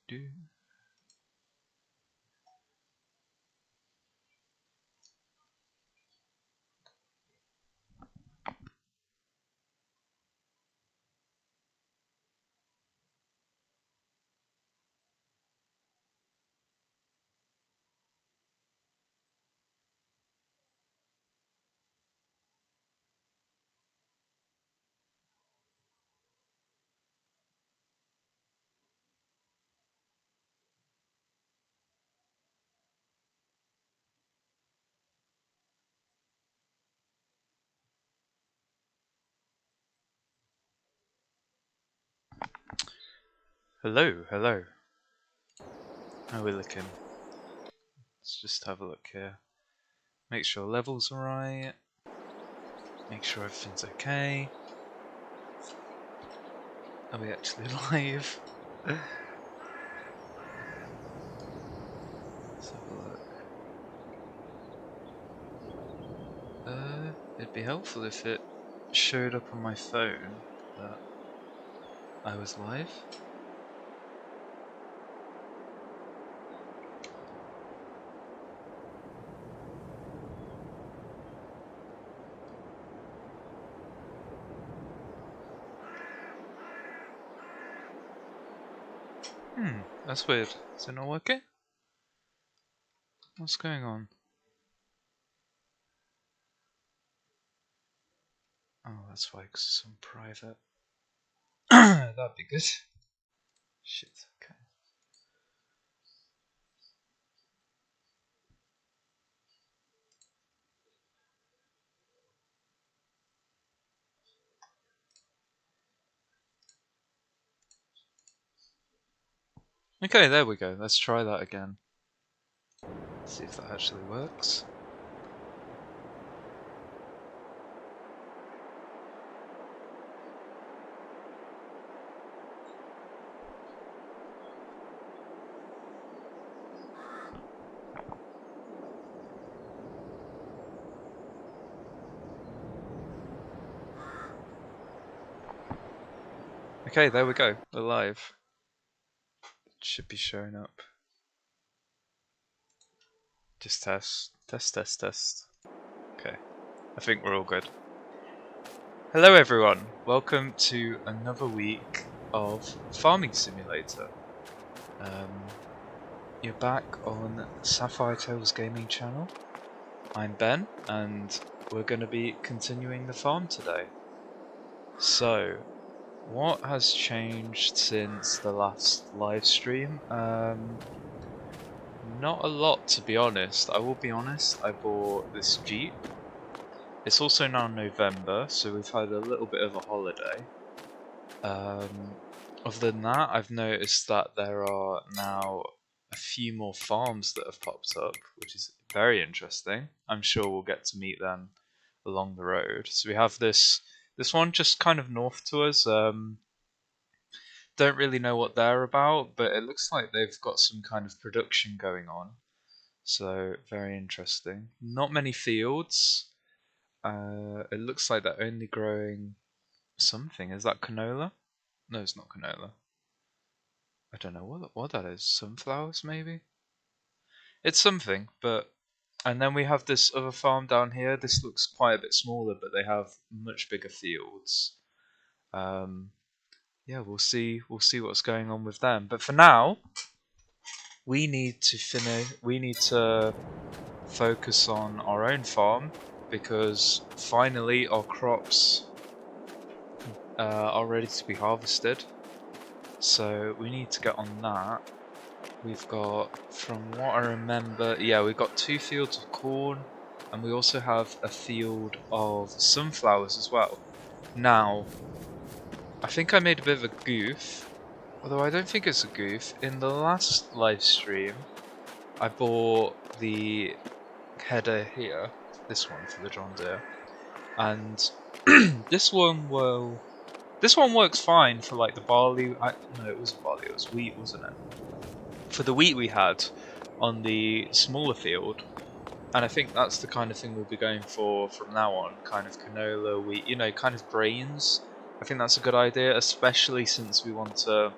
do. Hello, hello. How are we looking? Let's just have a look here. Make sure levels are right. Make sure everything's okay. Are we actually live? Let's have a look. It'd be helpful if it showed up on my phone that I was live. That's weird. Is it not working? What's going on? Oh, that's why, 'cause it's on private. That'd be good. Shit, okay. Okay, there we go. Let's try that again. See if that actually works. Okay, there we go. We're live. It should be showing up. Just test. Test. Okay. I think we're all good. Hello everyone. Welcome to another week of Farming Simulator. You're back on sapphiretalesgaming channel. I'm Ben, and we're going to be continuing the farm today. So, what has changed since the last live stream? Not a lot, to be honest. I will be honest, I bought this Jeep. It's also now November, so we've had a little bit of a holiday. Other than that, I've noticed that there are now a few more farms that have popped up, which is very interesting. I'm sure we'll get to meet them along the road. So we have this one just kind of north to us. Don't really know what they're about, but it looks like they've got some kind of production going on. So very interesting. Not many fields. It looks like they're only growing something. Is that canola? No, it's not canola. I don't know what that is. Sunflowers, maybe? It's something, but... And then we have this other farm down here. This looks quite a bit smaller, but they have much bigger fields. Yeah, we'll see what's going on with them. But for now, we need to focus on our own farm, because finally our crops are ready to be harvested. So we need to get on that. We've got, from what I remember, yeah, we've got 2 fields of corn, and we also have a field of sunflowers as well. Now, I think I made a bit of a goof, although I don't think it's a goof. In the last live stream, I bought the header here, this one for the John Deere, and this one works fine for like the barley. No, it wasn't barley, it was wheat, wasn't it? For the wheat we had on the smaller field, and I think that's the kind of thing we'll be going for from now on, kind of canola, wheat, kind of grains. I think that's a good idea, especially since we want to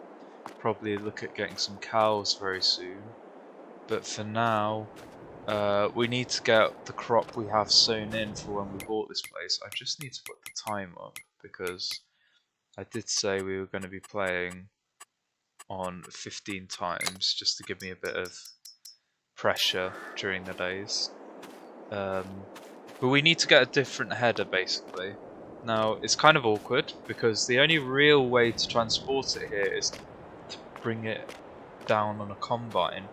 probably look at getting some cows very soon. But for now, we need to get the crop we have sown in for when we bought this place. I just need to put the time up because I did say we were going to be playing on 15 times just to give me a bit of pressure during the days. But we need to get a different header basically. Now it's kind of awkward because the only real way to transport it here is to bring it down on a combine.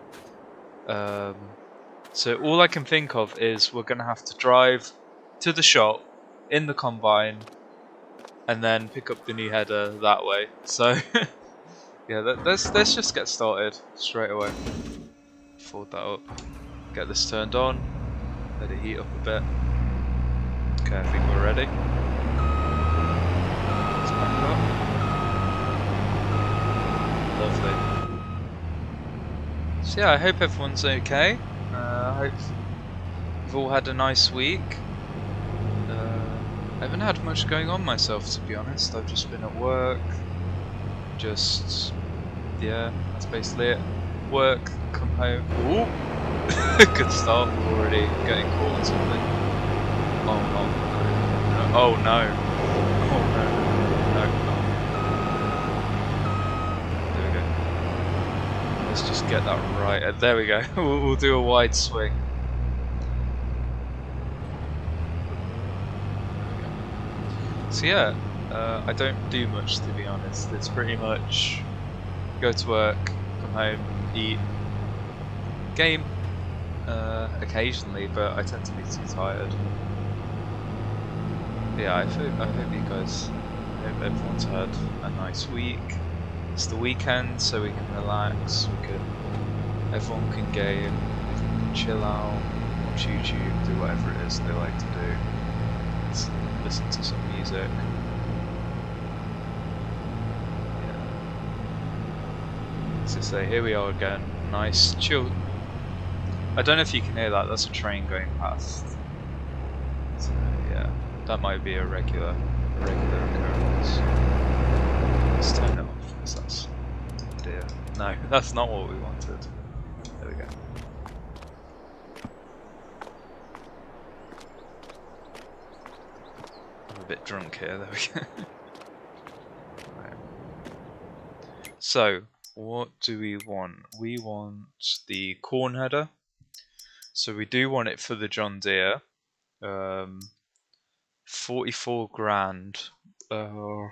So all I can think of is we're going to have to drive to the shop in the combine and then pick up the new header that way. So yeah, let's just get started straight away. Fold that up, get this turned on, let it heat up a bit. Okay, I think we're ready. Let's back up. Lovely. So yeah, I hope everyone's okay. I hope you've all had a nice week. I haven't had much going on myself, to be honest. I've just been at work. Yeah, that's basically it. Work, come home. Ooh! Good start. We're already getting caught on something. Oh no. Oh no. Oh no. There we go. Let's just get that right. There we go. We'll do a wide swing. So yeah, I don't do much, to be honest. It's pretty much go to work, come home, eat, game occasionally, but I tend to be too tired. Yeah, I hope you guys, I hope everyone's had a nice week. It's the weekend, so we can relax. Everyone can game, everyone can chill out, watch YouTube, do whatever it is they like to do. Listen to some music. Yeah. So say, here we are again. Nice, chill. I don't know if you can hear that. That's a train going past. So yeah, that might be a regular occurrence. Let's turn it off because that's dear. No, that's not what we wanted. There we go. I'm a bit drunk here. There we go. Right. So, what do we want? We want the corn header. So we do want it for the John Deere. 44 grand. I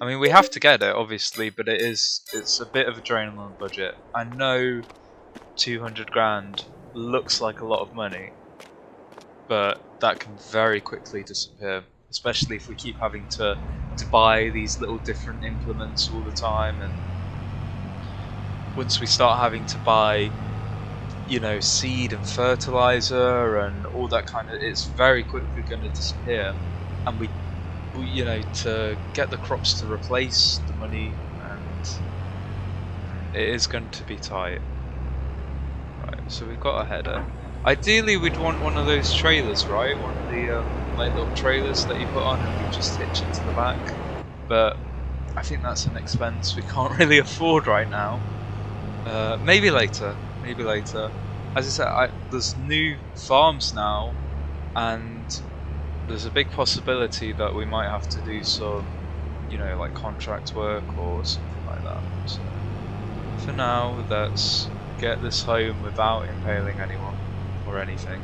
mean, we have to get it, obviously, but it's a bit of a drain on the budget. I know 200 grand looks like a lot of money, but that can very quickly disappear, especially if we keep having to buy these little different implements all the time. And once we start having to buy, you know, seed and fertilizer and all that kind of, it's very quickly going to disappear. And we, you know, to get the crops to replace the money, and it is going to be tight. Right, so we've got a header. Ideally, we'd want one of those trailers, right? One of the like little trailers that you put on and you just hitch it to the back. But I think that's an expense we can't really afford right now. Maybe later. Maybe later. As I said, there's new farms now, and there's a big possibility that we might have to do some, you know, like contract work or something like that. So for now, let's get this home without impaling anyone or anything,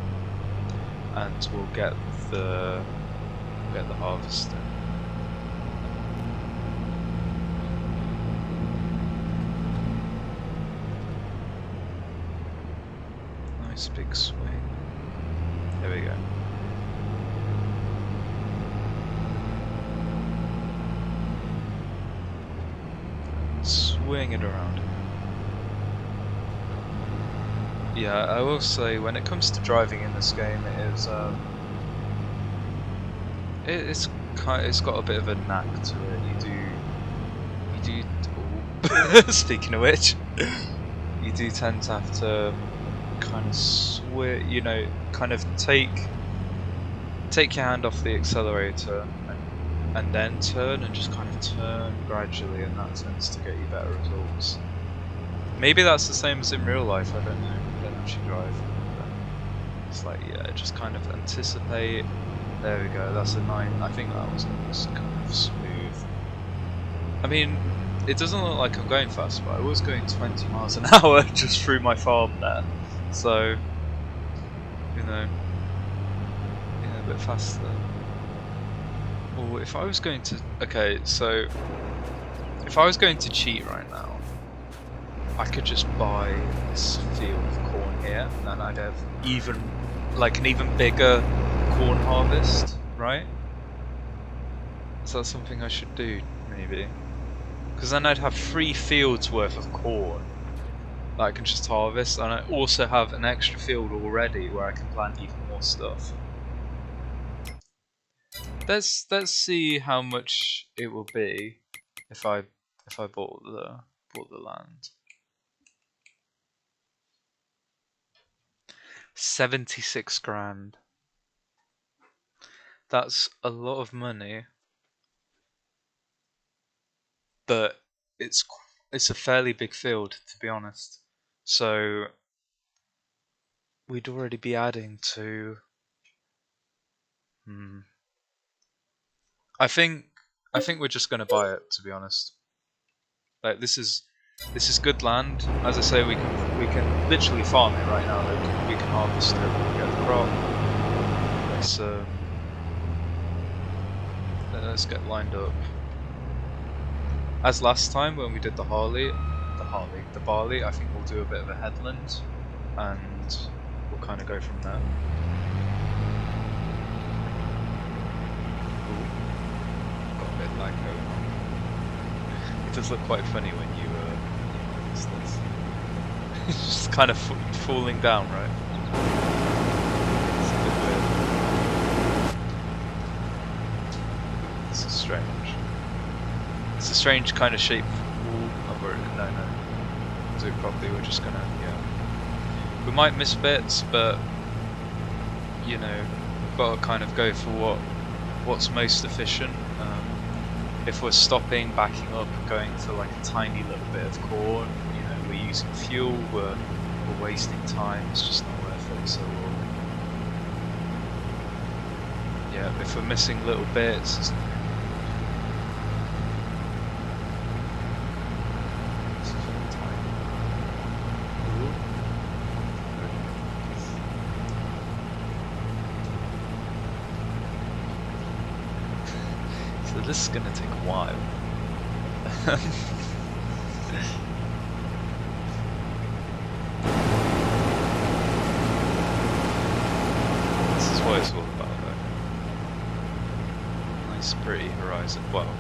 and we'll get the harvest in. Nice big swing. There we go. Swing it around. Yeah, I will say, when it comes to driving in this game, it's got a bit of a knack to it. You do. Speaking of which, you do tend to have to kind of you know, kind of take your hand off the accelerator and and then turn, and just kind of turn gradually, and that tends to get you better results. Maybe that's the same as in real life, I don't know, I don't actually drive. But it's like, yeah, just kind of anticipate. There we go, that's a 9, I think that was kind of smooth. I mean, it doesn't look like I'm going fast, but I was going 20 miles an hour just through my farm there. So, you know, yeah, a bit faster. Or if I was going to, okay, so if I was going to cheat right now, I could just buy this field of corn here, and then I'd have an even bigger corn harvest, right? Is that something I should do, maybe? Because then I'd have 3 fields worth of corn that I can just harvest, and I also have an extra field already where I can plant even more stuff. Let's see how much it will be if I bought the land. 76 grand. That's a lot of money, but it's a fairly big field, to be honest. So we'd already be adding to. I think we're just gonna buy it, to be honest. Like this is good land. As I say, we can literally farm it right now. We can harvest it, we can get the crop. Let's get lined up. As last time when we did the barley, I think we'll do a bit of a headland, and we'll kind of go from there. Ooh, got a bit lag going on. It does look quite funny when you notice this. It's just kind of falling down, right? It's a bit weird. This is strange. It's a strange kind of shape. No. Do it properly. We're just gonna, yeah. We might miss bits, but you know, we've got to kind of go for what's most efficient. If we're stopping, backing up, and going for like a tiny little bit of corn, you know, we're using fuel, we're wasting time. It's just not worth it. So yeah, if we're missing little bits. This is gonna take a while. This is what it's all about, though. Nice, pretty horizon. Well,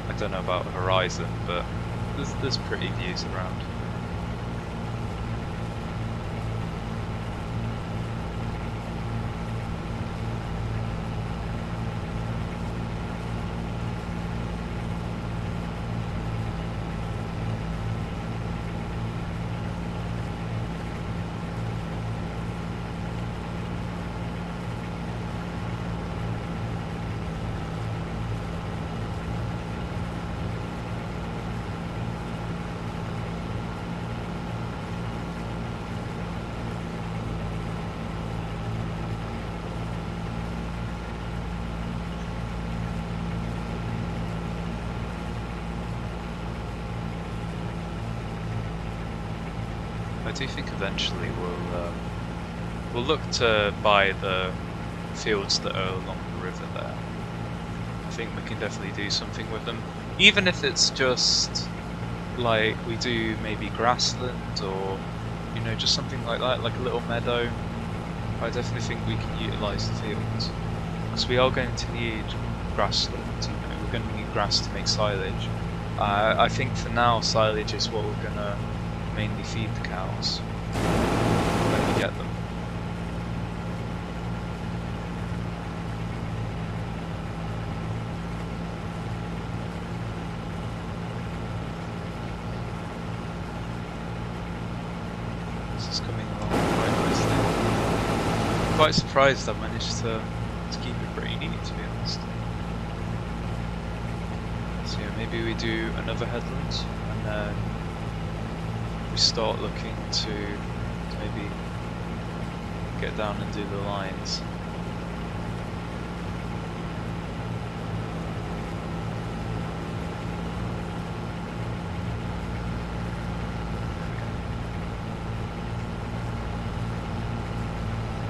I don't know about horizon, but there's pretty views around. I do think eventually we'll look to buy the fields that are along the river there. I think we can definitely do something with them, even if it's just like we do maybe grassland or you know just something like that, like a little meadow. I definitely think we can utilise the fields because we are going to need grassland. You know, we're going to need grass to make silage. I think for now silage is what we're going to mainly feed the cows when we get them. This is coming along quite nicely. I'm quite surprised I managed to keep it pretty neat, to be honest. So yeah, maybe we do another headland, and then we start looking to maybe get down and do the lines.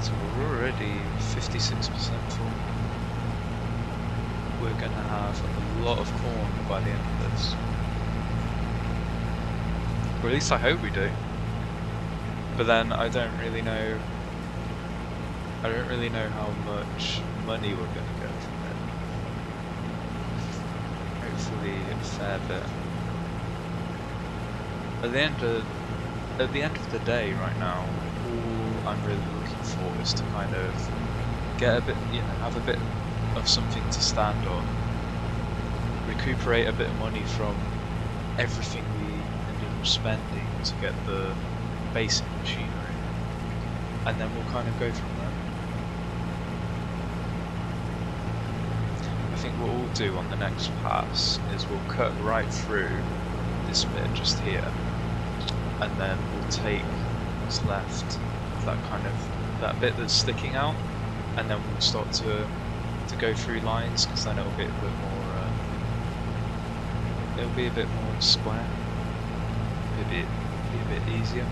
So we're already 56% full. We're going to have a lot of corn by the end of this. Or at least I hope we do. But then I don't really know how much money we're going to get from it. Hopefully a fair bit. At the end of the day right now, all I'm really looking for is to kind of get a bit, have a bit of something to stand on, recuperate a bit of money from everything we ended up spending to get the basic machinery, and then we'll kind of go from there. I think what we'll do on the next pass is we'll cut right through this bit just here, and then we'll take what's left of that bit that's sticking out, and then we'll start to go through lines, because then it'll be a bit more square, be a bit easier.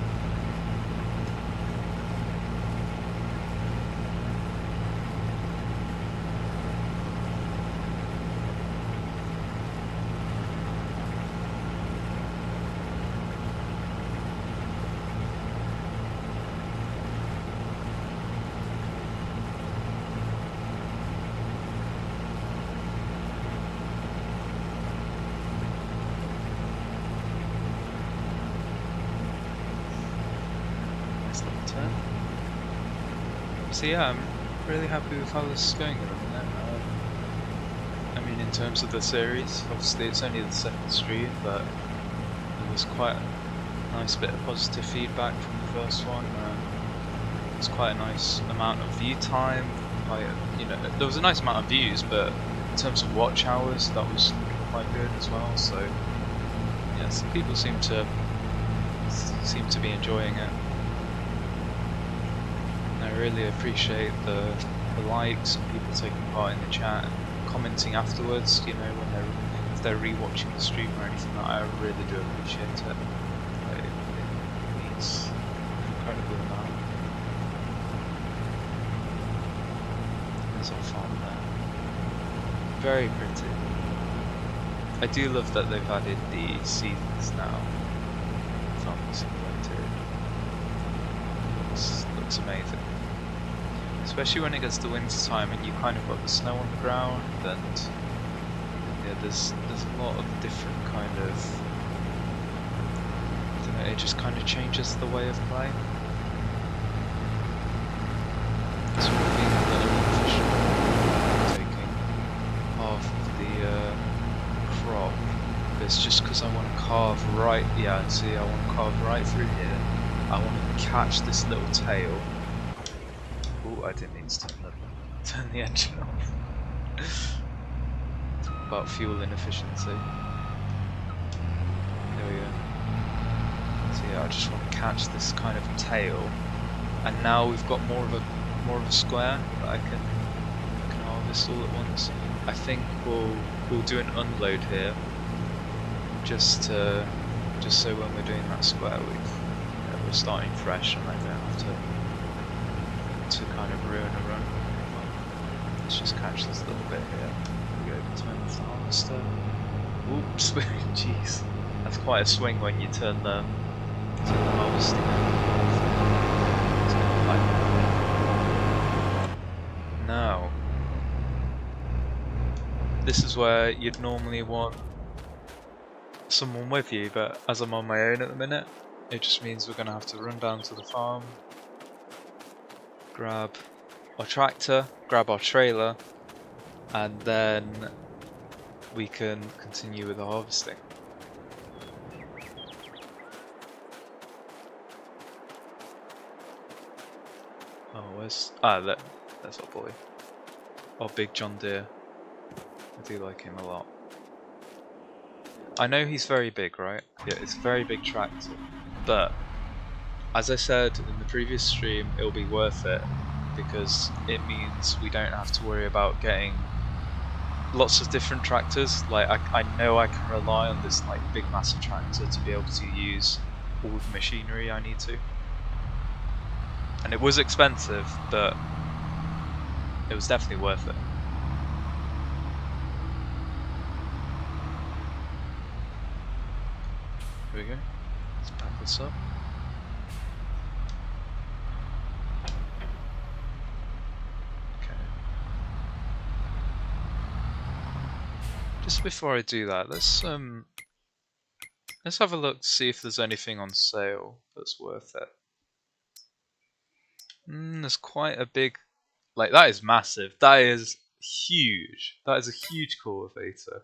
So yeah, I'm really happy with how this is going at the minute. I mean, in terms of the series, obviously it's only the second stream, but there was quite a nice bit of positive feedback from the first one. It was quite a nice amount of view time. There was a nice amount of views, but in terms of watch hours, that was quite good as well. So yeah, some people seem to be enjoying it. I really appreciate the likes and people taking part in the chat and commenting afterwards, if they're rewatching the stream or anything like that. I really do appreciate it. It means an incredible amount. There's our farm there. Very pretty. I do love that they've added the seasons now. Farming Simulator. Looks amazing. Especially when it gets to winter time and you kind of got the snow on the ground, and yeah, there's a lot of different kind of, I don't know, it just kind of changes the way of play. It's really being a little efficient, taking half of the crop. It's just because I want to carve right, yeah, see, I want to carve right through here. I want to catch this little tail. Oh, I didn't mean to turn the engine off. Talk about fuel inefficiency. There we go. So yeah, I just want to catch this kind of tail, and now we've got more of a square that I can harvest all at once. I think we'll do an unload here, just so when we're doing that square, we're starting fresh and I don't have to kind of ruin a run. Let's just catch this little bit here. We go turn off the harvester. Oops, jeez. That's quite a swing when you turn the harvester off. Now, this is where you'd normally want someone with you, but as I'm on my own at the minute, it just means we're going to have to run down to the farm, grab our tractor, grab our trailer, and then we can continue with the harvesting. Oh, there's our boy. Our big John Deere. I do like him a lot. I know he's very big, right? Yeah, it's a very big tractor. But, as I said in the previous stream, it'll be worth it. Because it means we don't have to worry about getting lots of different tractors. Like, I know I can rely on this like big massive tractor to be able to use all the machinery I need to. And it was expensive, but it was definitely worth it. Here we go. Let's back this up. Okay. Just before I do that, let's have a look to see if there's anything on sale that's worth it. There's quite a big, like, that is massive. That is huge. That is a huge cultivator.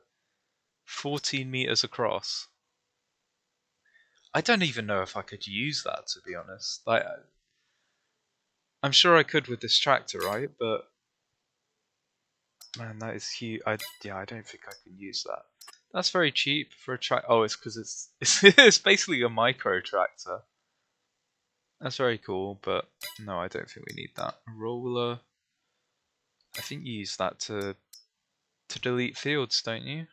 14 meters across. I don't even know if I could use that, to be honest. Like, I'm sure I could with this tractor, right? But man, that is huge. Yeah, I don't think I can use that. That's very cheap for a tractor. Oh, it's because it's basically a micro tractor. That's very cool, but no, I don't think we need that. Roller. I think you use that to delete fields, don't you?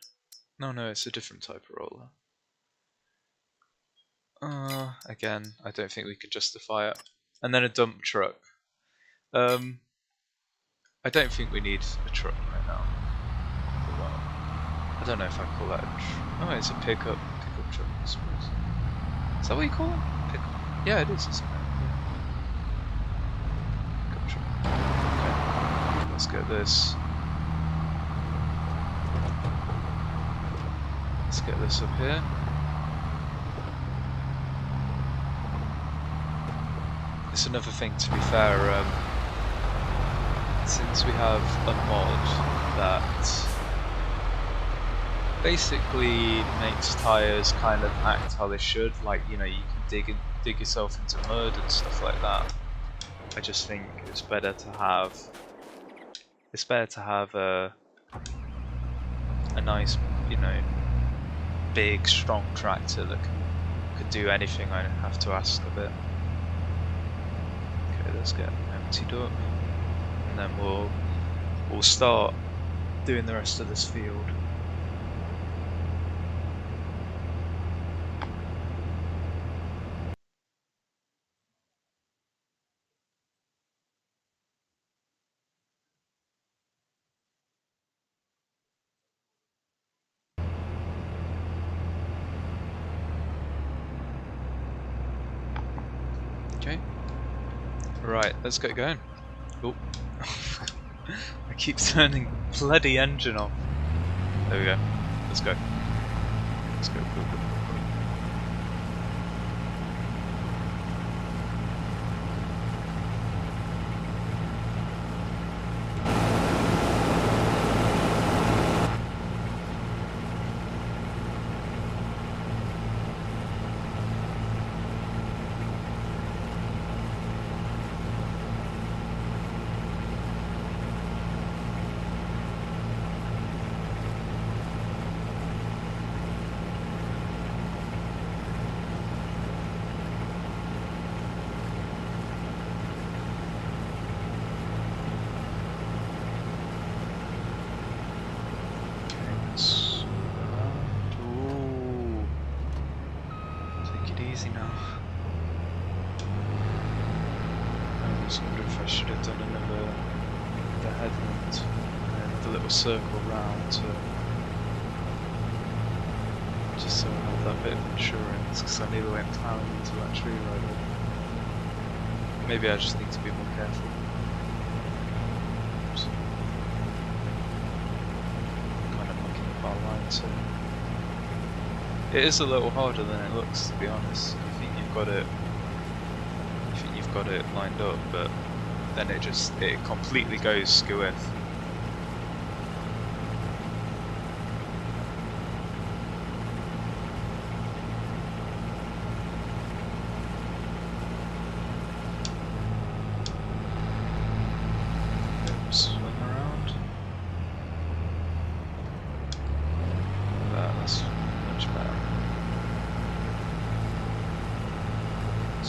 No, it's a different type of roller. Again, I don't think we could justify it. And then a dump truck. I don't think we need a truck right now. Well, I don't know if I call that a oh, it's a pickup truck, I suppose. Is that what you call it? Pickup? Yeah, it is, isn't it? Pickup truck. Okay, let's get this. Let's get this up here. It's another thing, to be fair, since we have a mod that basically makes tyres kind of act how they should, like, you know, you can dig yourself into mud and stuff like that. I just think it's better to have a nice, you know, big strong tractor that could do anything I have to ask of it. Okay, let's get emptied up, and then we'll start doing the rest of this field. Okay. Right, let's get going. Oh. I keep turning bloody engine off. There we go. Let's go. Let's go. Go. Easy now. I was wondering if I should have done the headland and the little circle round just so I have that bit of insurance, because I knew I went plowing into that tree right away. Maybe I just need to be more careful. Oops. Kind of mucking up our line too. It is a little harder than it looks, to be honest. You think you've got it lined up, but then it completely goes skew-if. Swing around. That's much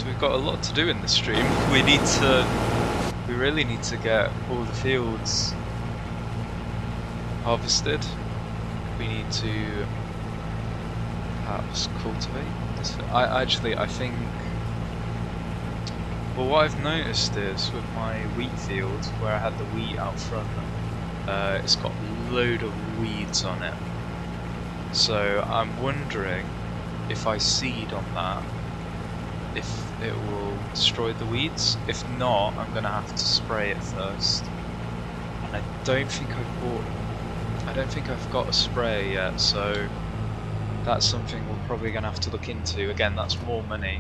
we've got a lot to do in this stream. We really need to get all the fields harvested. We need to perhaps cultivate this. I think. Well, what I've noticed is with my wheat field, where I had the wheat out front, it's got a load of weeds on it. So I'm wondering if I seed on that, if it will destroy the weeds. If not, I'm gonna have to spray it first. And I don't think I've got a spray yet, so that's something we're probably gonna have to look into. Again, that's more money,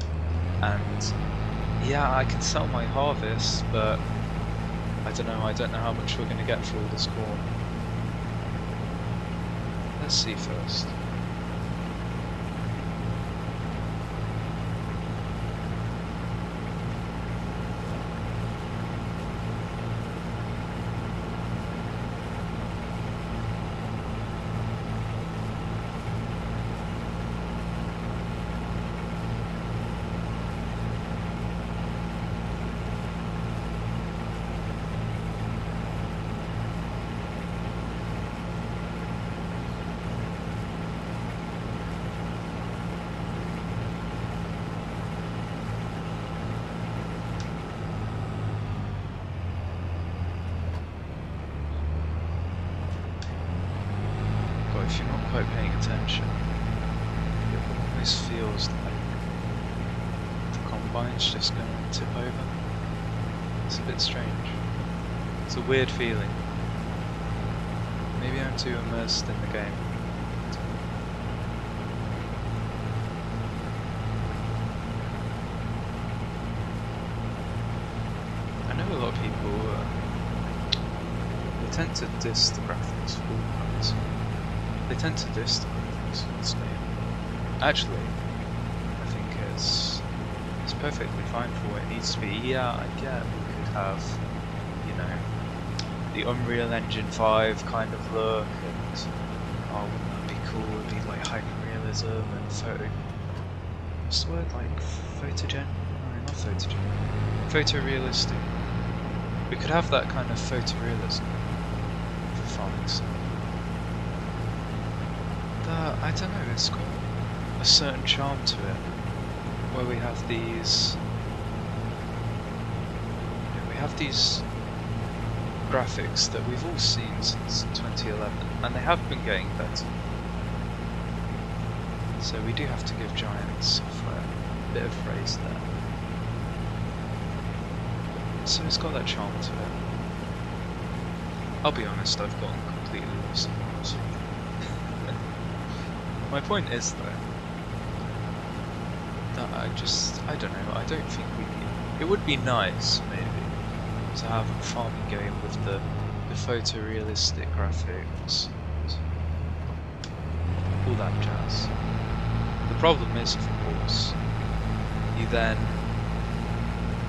and yeah, I can sell my harvest, but I don't know how much we're gonna get for all this corn. Let's see first. If you're not quite paying attention, it almost feels like the combine's just going to tip over. It's a bit strange. It's a weird feeling. Maybe I'm too immersed in the game. I know a lot of people they tend to diss the graphics for all. They tend to diss the graphics in this game. Actually, I think it's perfectly fine for what it needs to be. Yeah, I get we could have, you know, the Unreal Engine 5 kind of look, and oh, wouldn't that be cool? It'd be like hyper-realism and photo. What's the word? Like photogen? No, not photogen. Photorealistic. We could have that kind of photorealism for farming stuff. I don't know, it's got a certain charm to it, where we have these graphics that we've all seen since 2011, and they have been getting better. So we do have to give Giant Software a bit of praise there. So it's got that charm to it. I'll be honest, I've gotten completely lost in the music. My point is though, that I don't know, I don't think it would be nice maybe to have a farming game with the photorealistic graphics and all that jazz. The problem is, of course,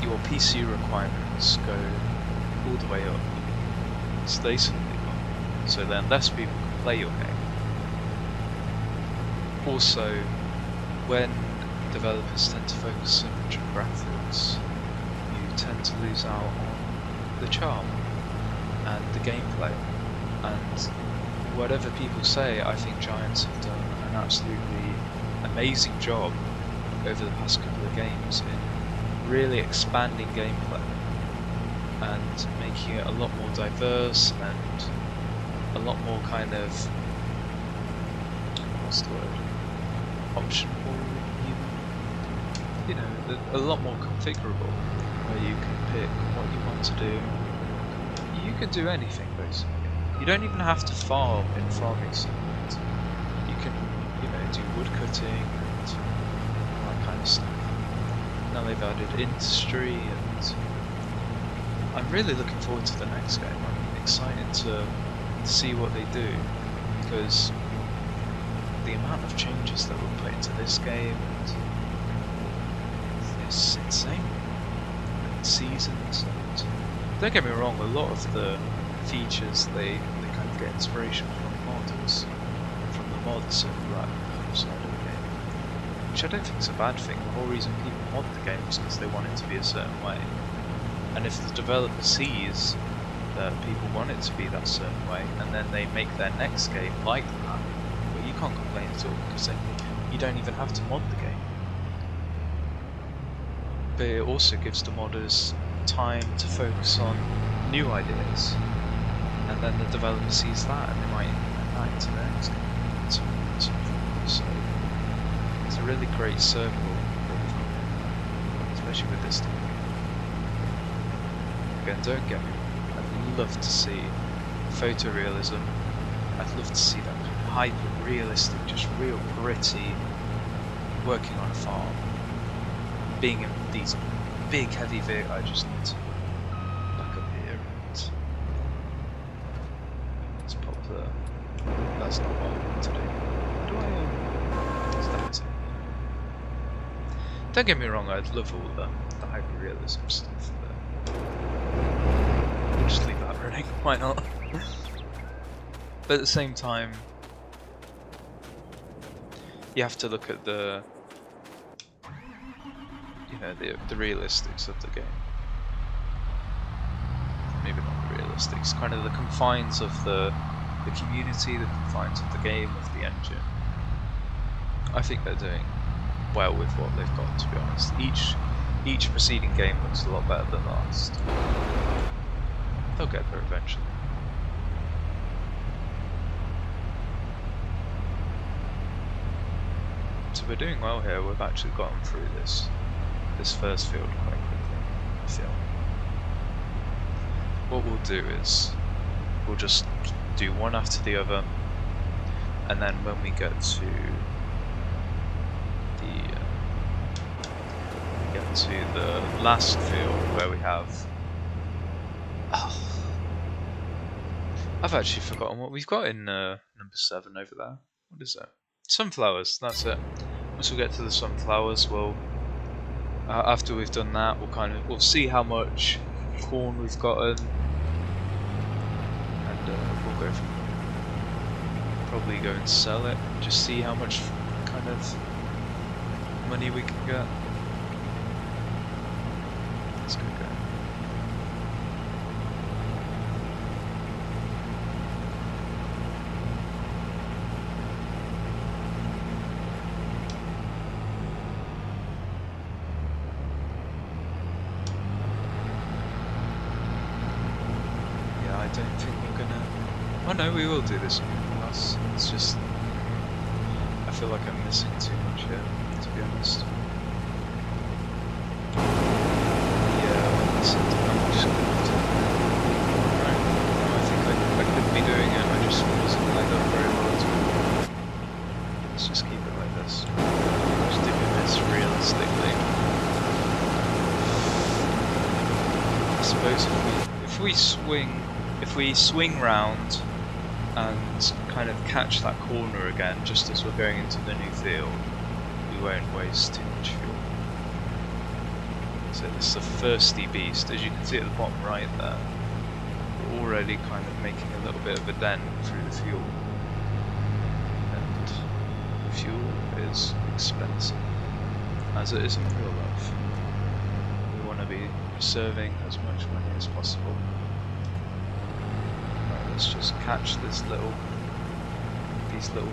your PC requirements go all the way up, statistically up, so then less people can play your game. Also, when developers tend to focus so much on graphics, you tend to lose out on the charm and the gameplay. And whatever people say, I think Giants have done an absolutely amazing job over the past couple of games in really expanding gameplay and making it a lot more diverse and a lot more kind of, what's the word? Optional, you know, a lot more configurable, where you can pick what you want to do. You can do anything basically. You don't even have to farm in farming simulator. You can, you know, do wood cutting and all that kind of stuff. Now they've added industry, and I'm really looking forward to the next game. I'm excited to see what they do, because the amount of changes that were put into this game is insane. And seasons, and don't get me wrong, a lot of the features they kind of get inspiration from mods, from the mods of that side of the game, which I don't think is a bad thing. The whole reason people mod the game is because they want it to be a certain way. And if the developer sees that people want it to be that certain way, and then they make their next game like that, well, you can't complain at all, because then you don't even have to mod the game. But it also gives the modders time to focus on new ideas, and then the developer sees that and they might implement that into their next game. So it's a really great circle, especially with this thing. Again, don't get me wrong, I'd love to see photorealism. I'd love to see that hyper-realistic, just real gritty, working on a farm, being in these big heavy vehicles. I just need to back up here and let's pop the... That's not what I want to do. Do I? That is it. Don't get me wrong, I'd love all the hyper-realism stuff, but we'll just leave that running, why not? But at the same time, you have to look at the, you know, the realistics of the game. Maybe not the realistics, kind of the confines of the community, the confines of the game, of the engine. I think they're doing well with what they've got, to be honest. Each preceding game looks a lot better than last. They'll get there eventually. So we're doing well here. We've actually gotten through this first field quite quickly, I feel. What we'll do is we'll just do one after the other, and then when we get to the last field where we have, I've actually forgotten what we've got in number 7 over there. What is that? Sunflowers, that's it. Once we get to the sunflowers, we'll after we've done that, we'll see how much corn we've gotten, and we'll go from there. Probably go and sell it, just see how much kind of money we can get. Let's go. I don't think we're gonna... Oh no, we will do this class. It's just... I feel like I'm missing too much here, to be honest. Yeah, I'm missing too much. Right. No, I think I could be doing it, I just wasn't lined up very well at all. Let's just keep it like this. Just doing this realistically. I suppose if we swing round and kind of catch that corner again just as we're going into the new field, we won't waste too much fuel. So this is a thirsty beast, as you can see at the bottom right there. We're already kind of making a little bit of a dent through the fuel. And the fuel is expensive, as it is in real life. We want to be preserving as much money as possible. Let's just catch these little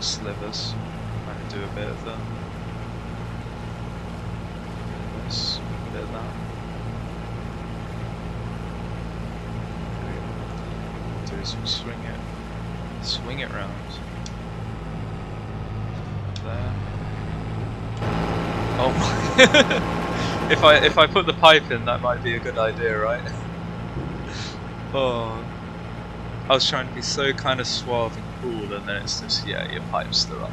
slivers, kind of do a bit of them. This, a bit of that. Do is we'll swing it round. There. Oh my! if I put the pipe in, that might be a good idea, right? Oh. I was trying to be so kind of suave and cool, and then it's just, yeah, your pipe's still up.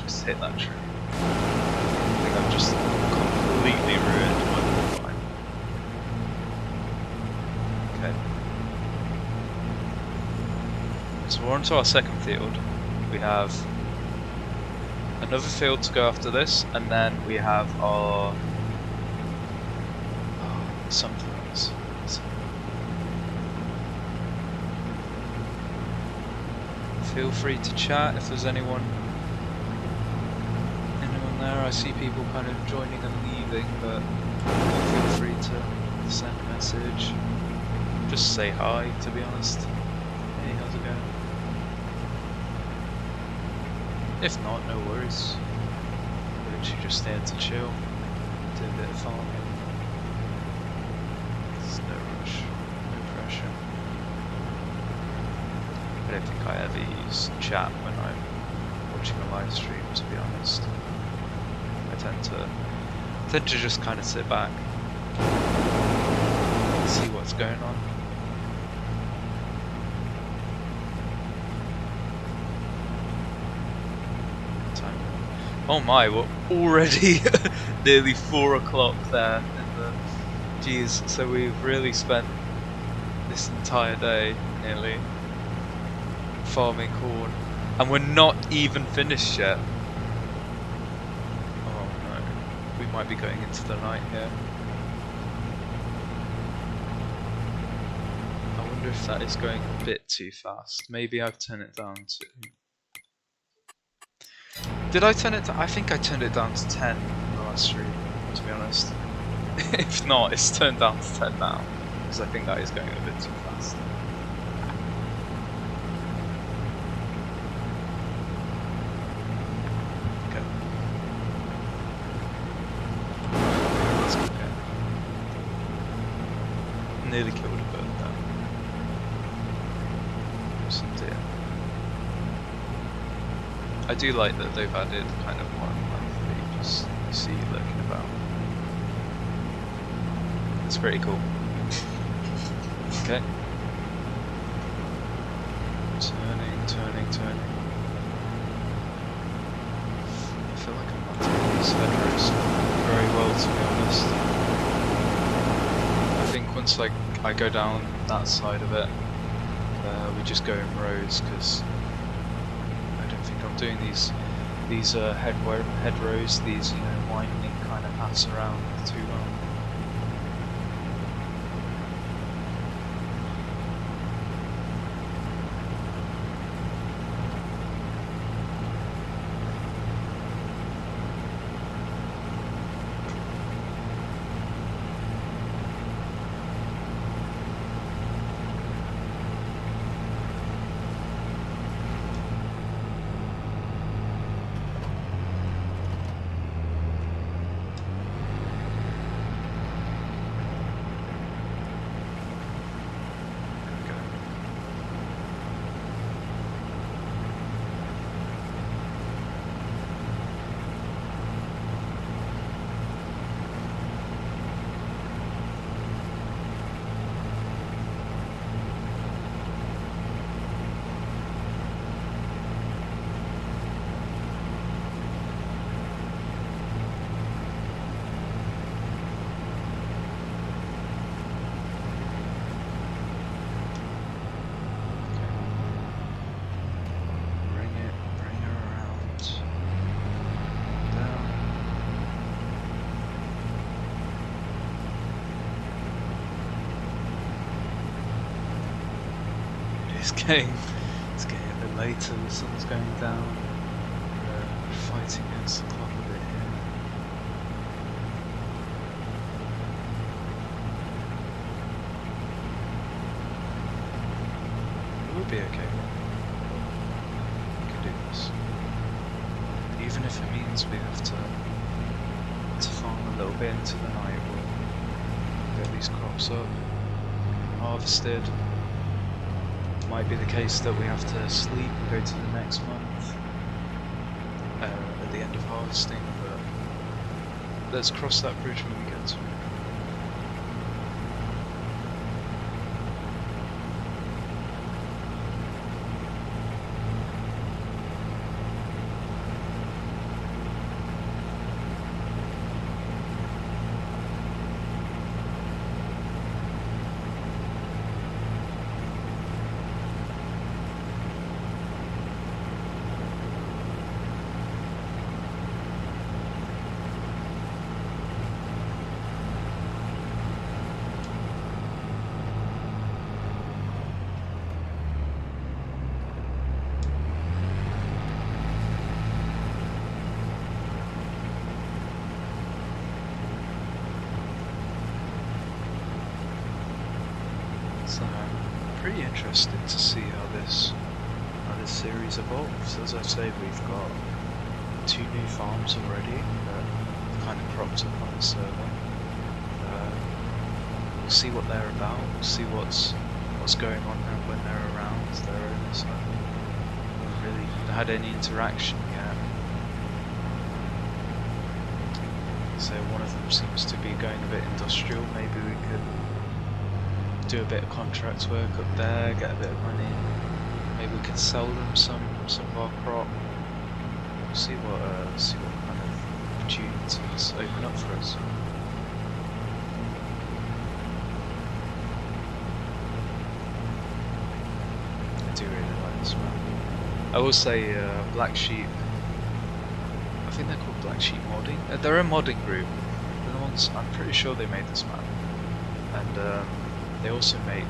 Just hit that tree. I think I've just completely ruined my pipe. Okay. So we're on to our second field. We have another field to go after this, and then we have our sunflowers. Feel free to chat if there's anyone there. I see people kind of joining and leaving, but feel free to send a message. Just say hi, to be honest. Hey, how's it going? If not, no worries. We're literally just there to chill, do a bit of farming. There's no rush, no pressure. I don't think I ever use chat when I'm watching a live stream, to be honest. I tend to just kind of sit back, see what's going on. Oh my, we're already nearly 4 o'clock there. Jeez, so we've really spent this entire day, nearly, farming corn. And we're not even finished yet. Oh no, we might be going into the night here. I wonder if that is going a bit too fast. Maybe I've turned it down to... Did I turn it to... I think I turned it down to 10 in the last stream, to be honest. If not, it's turned down to 10 now, because I think that is going a bit too fast. Okay. Let's go again. Nearly killed a bird there. Some deer. I do like that they've added kind of one that you just see lurking about. It's pretty cool. Okay. Turning. I feel like I'm not doing these hedgerows very well, to be honest. I think once I go down that side of it, we just go in rows, because I don't think I'm doing these hedgerows, these winding kind of paths around too well. It's getting a bit later, the sun's going down. We're fighting against the clock a bit here. We'll be okay. We can do this. Even if it means we have to farm a little bit into the night, we'll get these crops up, harvested. Might be the case that we have to sleep and go to the next month at the end of harvesting, but let's cross that bridge when we get to it. be interesting to see how this series evolves. As I say, we've got 2 new farms already that kind of cropped up on the server. We'll see what they're about. We'll see what's going on now when they're around. Their owners haven't really had any interaction yet. So one of them seems to be going a bit industrial. Maybe we could do a bit of contract work up there, get a bit of money. Maybe we could sell them some of our crop. We'll see what kind of opportunities open up for us. I do really like this map. I will say Black Sheep. I think they're called Black Sheep Modding. They're a modding group. They're the ones, I'm pretty sure they made this map. And they also made,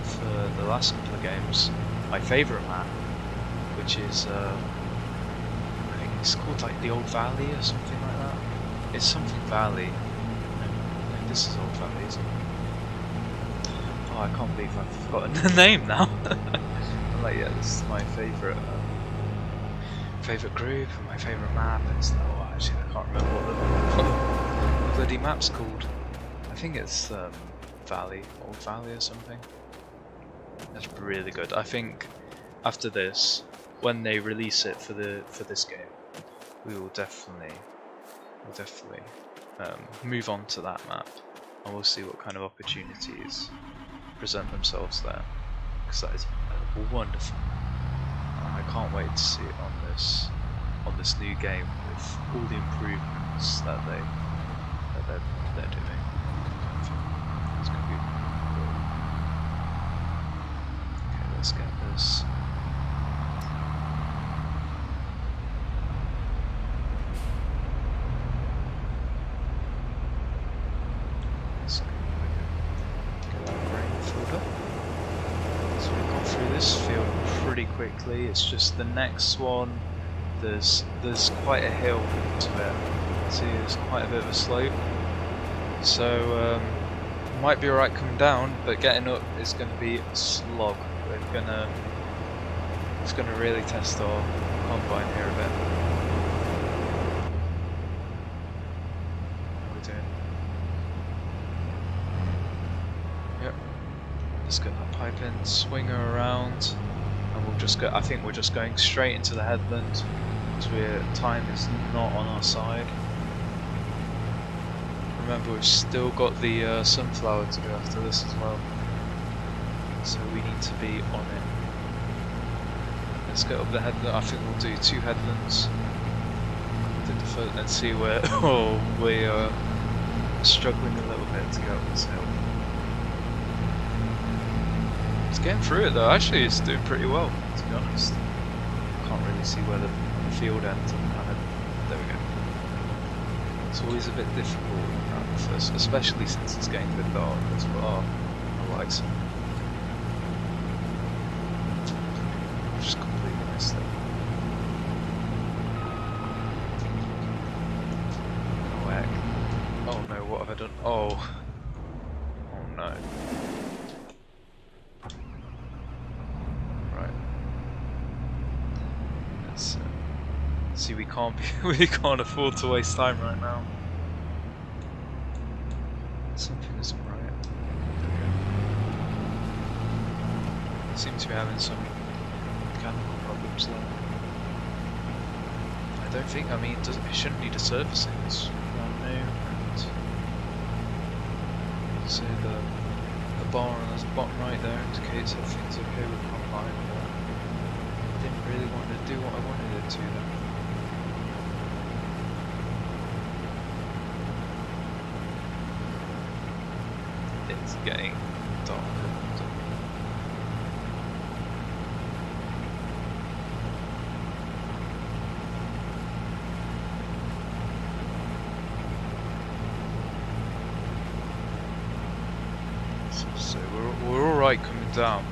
for the last couple of games, my favourite map, which is, I think it's called like the Old Valley or something like that. It's something Valley. No, this is Old Valley, isn't it? Oh, I can't believe I've forgotten the name now. I'm like, yeah, this is my favourite group and my favourite map. And it's like, oh, actually, I can't remember what the bloody map's called. I think it's Valley, Old Valley or something. That's really good. I think after this, when they release it for this game, we will definitely move on to that map, and we'll see what kind of opportunities present themselves there, because that is wonderful. I can't wait to see it on this new game with all the improvements that they're doing. It's gonna be cool. Okay, let's get this. Let's get that grain filled up. So we've gone through this field pretty quickly. It's just the next one. There's quite a hill to it. See, there's quite a bit of a slope. So might be alright coming down, but getting up is going to be a slog. It's going to really test our combine here a bit. What are we doing? Yep. Let's get that pipe in, swing her around, and we'll just go. I think we're just going straight into the headland because time is not on our side. Remember, we've still got the sunflower to do after this as well, so we need to be on it. Let's get up the headland. I think we'll do 2 headlands. Let's see where. Oh, we are struggling a little bit to get up this hill. It's getting through it though. Actually, it's doing pretty well, to be honest. Can't really see where the field ends. There we go. It's always a bit difficult at first, especially since it's getting a bit dark as well. I like some. I've just completely missed it. Oh heck. Oh no, what have I done? Oh. Oh no. Right. Let's see, we can't afford to waste time right now. Something isn't right. There we go. Seem to be having some mechanical problems there. I don't think. I mean, it shouldn't need a servicing. It's brand new. And so the bar on the bottom right there indicates everything's okay with the combine. But I didn't really want to do what I wanted it to then. It's getting darker. So we're all right coming down,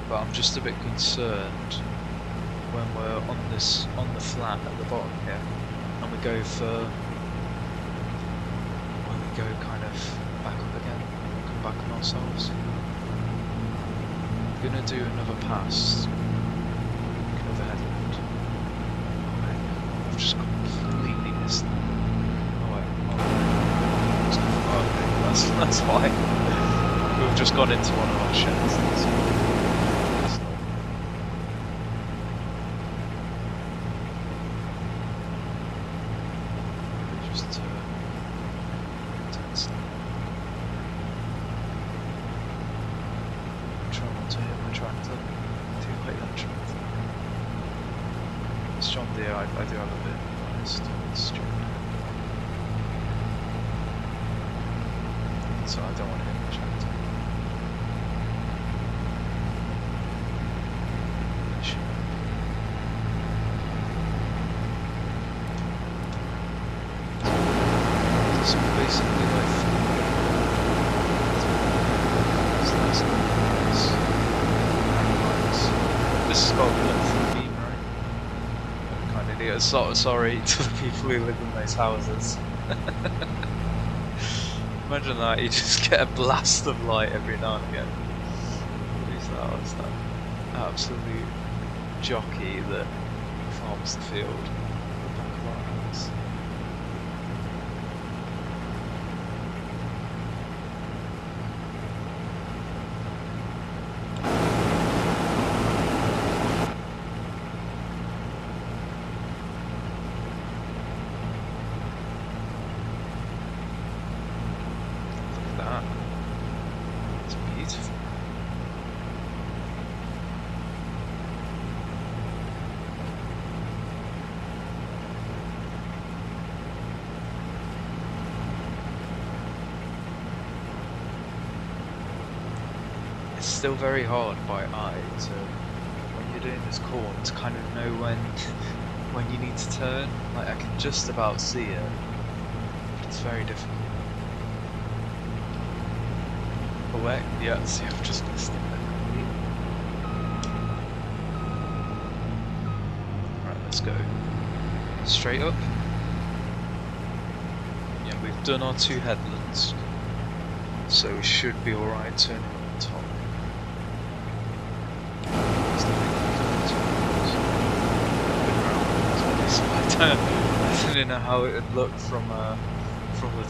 but I'm just a bit concerned when we're on the flat at the bottom here, and we go kind of back up again, come back on ourselves. I'm gonna do another pass. Another headland. Oh wait, I've just completely missed that. Oh wait, oh okay, that's why. We've just gone into one of our sheds. Just turn slow. Try not to hit my tractor. Too late that tractor. This John Deere, I do have a bit of honest. It's stupid. So I don't want to hit my tractor. So basically like this is called the beam, right? Kind of idiot. Sorry to the people who live in those houses. Imagine that, you just get a blast of light every now and again. Who's that? What's that? Absolute jockey that farms the field. The back of our house. It's still very hard by eye to, when you're doing this corn, to kind of know when you need to turn. Like I can just about see it, but it's very difficult. Away? Yeah, see, I've just missed it. Right, let's go. Straight up. Yeah, we've done our 2 headlands, so we should be alright turning on the top. I didn't know how it would look from the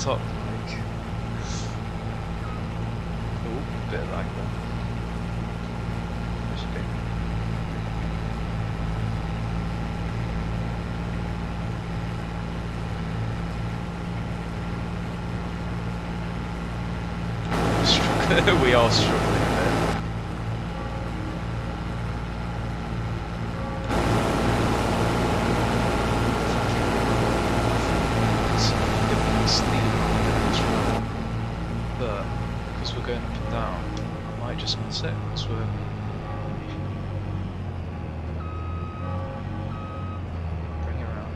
top. Like, oh, a bit like that. We are struggling a bit. But because we're going up and down, I might just miss it because we're bring it around.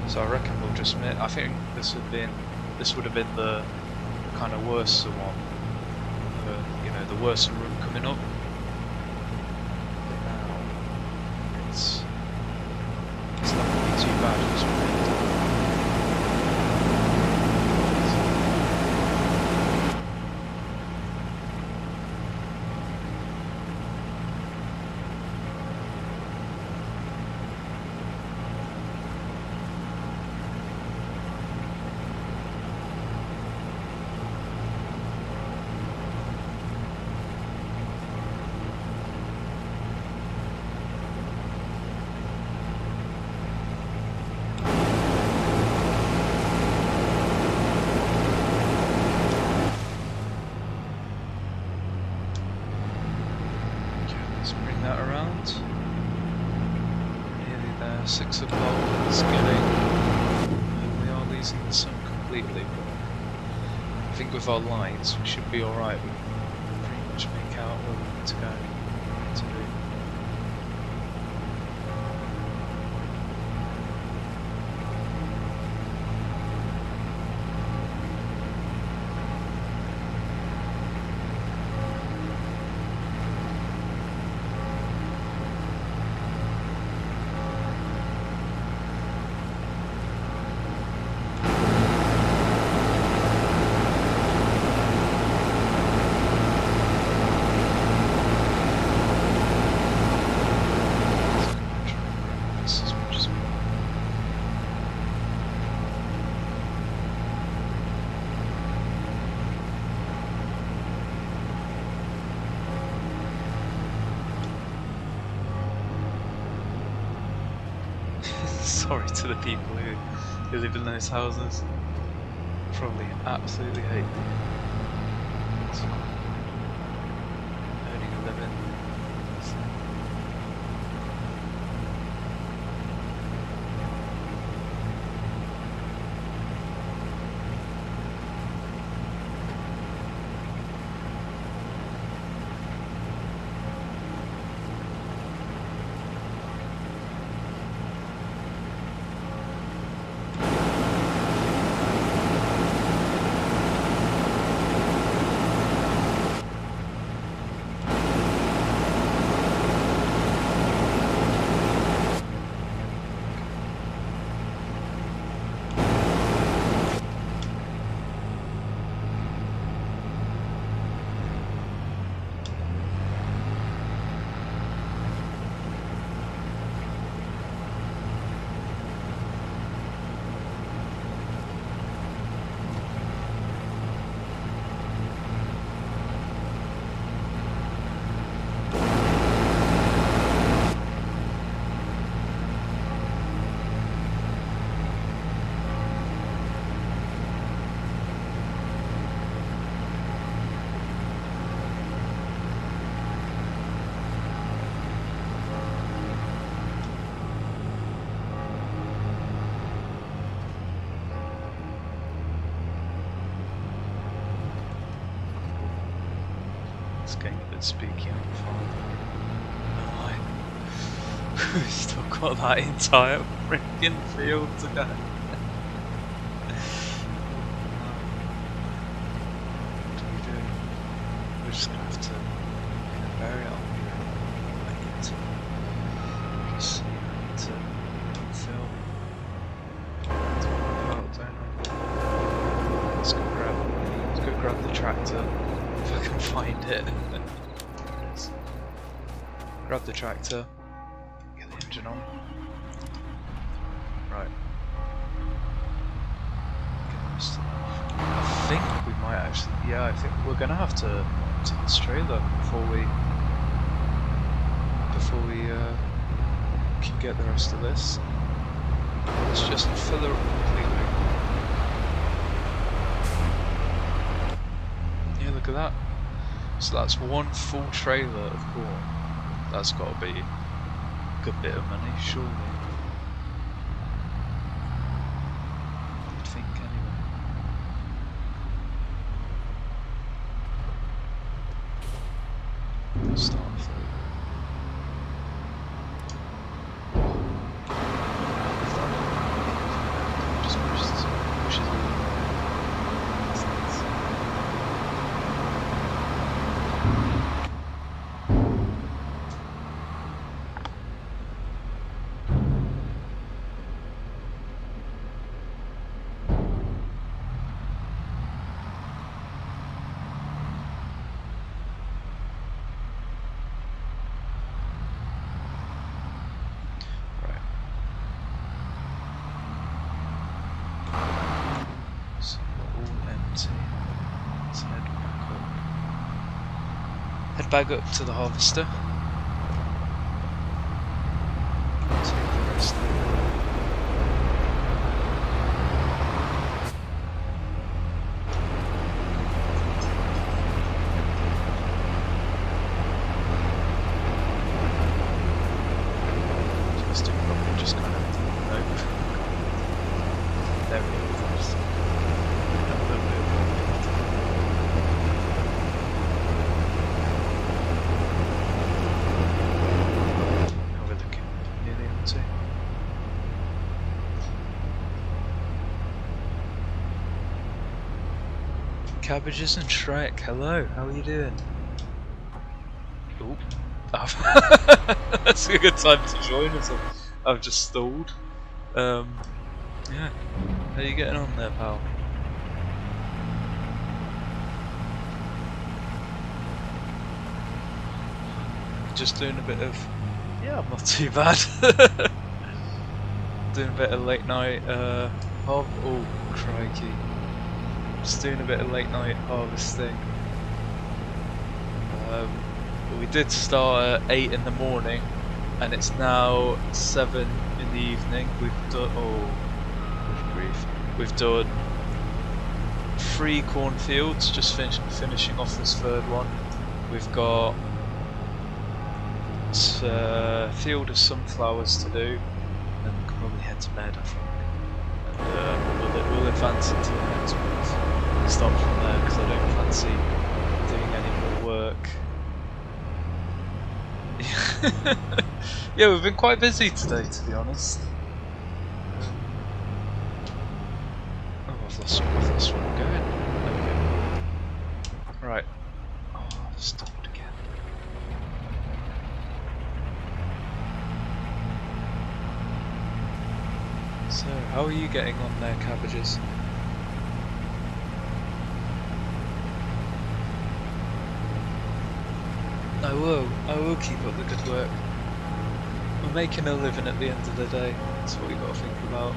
So I reckon we'll just miss. I think this would have been the kind of worse one, you know, the worst route coming up. But now it's not going to be too bad as well. Bring that around. Nearly there, 6 o'clock, it's getting. We are losing the sun completely, but I think with our lights we should be alright. We can pretty much make out where we need to go. To do. Sorry to the people who live in those houses. Probably absolutely hate them. Earning a living. It's getting a bit spooky on the farm. Oh, we've still got that entire freaking field to go. What do we do? We're just gonna have to bury it on the I need to just see to fill. Let's go grab the tractor. If I can find it. Grab the tractor, get the engine on. Right. I think we might actually, yeah, I think we're gonna have to take this trailer before we can get the rest of this. Let's just fill her up completely. Yeah, look at that. So that's one full trailer of corn. That's got to be a good bit of money, surely. You'd think anyway. Let's start with just pushes it. Head back up to the harvester. Take the rest of it. Just do probably just kind of nope. There we go. Cabbages and Shrek, hello, how are you doing? Oop. That's a good time to join us. I've just stalled. Yeah, how you getting on there, pal? Just doing a bit of... yeah, I'm not too bad. Doing a bit of late night, oh crikey. Just doing a bit of late night harvesting. We did start at 8 in the morning and it's now 7 in the evening. We've done, oh, good grief. We've done 3 cornfields, just finishing off this 3rd one. We've got a field of sunflowers to do, and then we can probably head to bed, I think. And we'll advance into the next one. Stop from there because I don't fancy doing any more work. Yeah, we've been quite busy today, to be honest. Oh, I've lost where I'm going. There we go. Right. Oh, I've stopped again. So, how are you getting on there, cabbages? I will keep up the good work. We're making a living at the end of the day. That's what we've got to think about.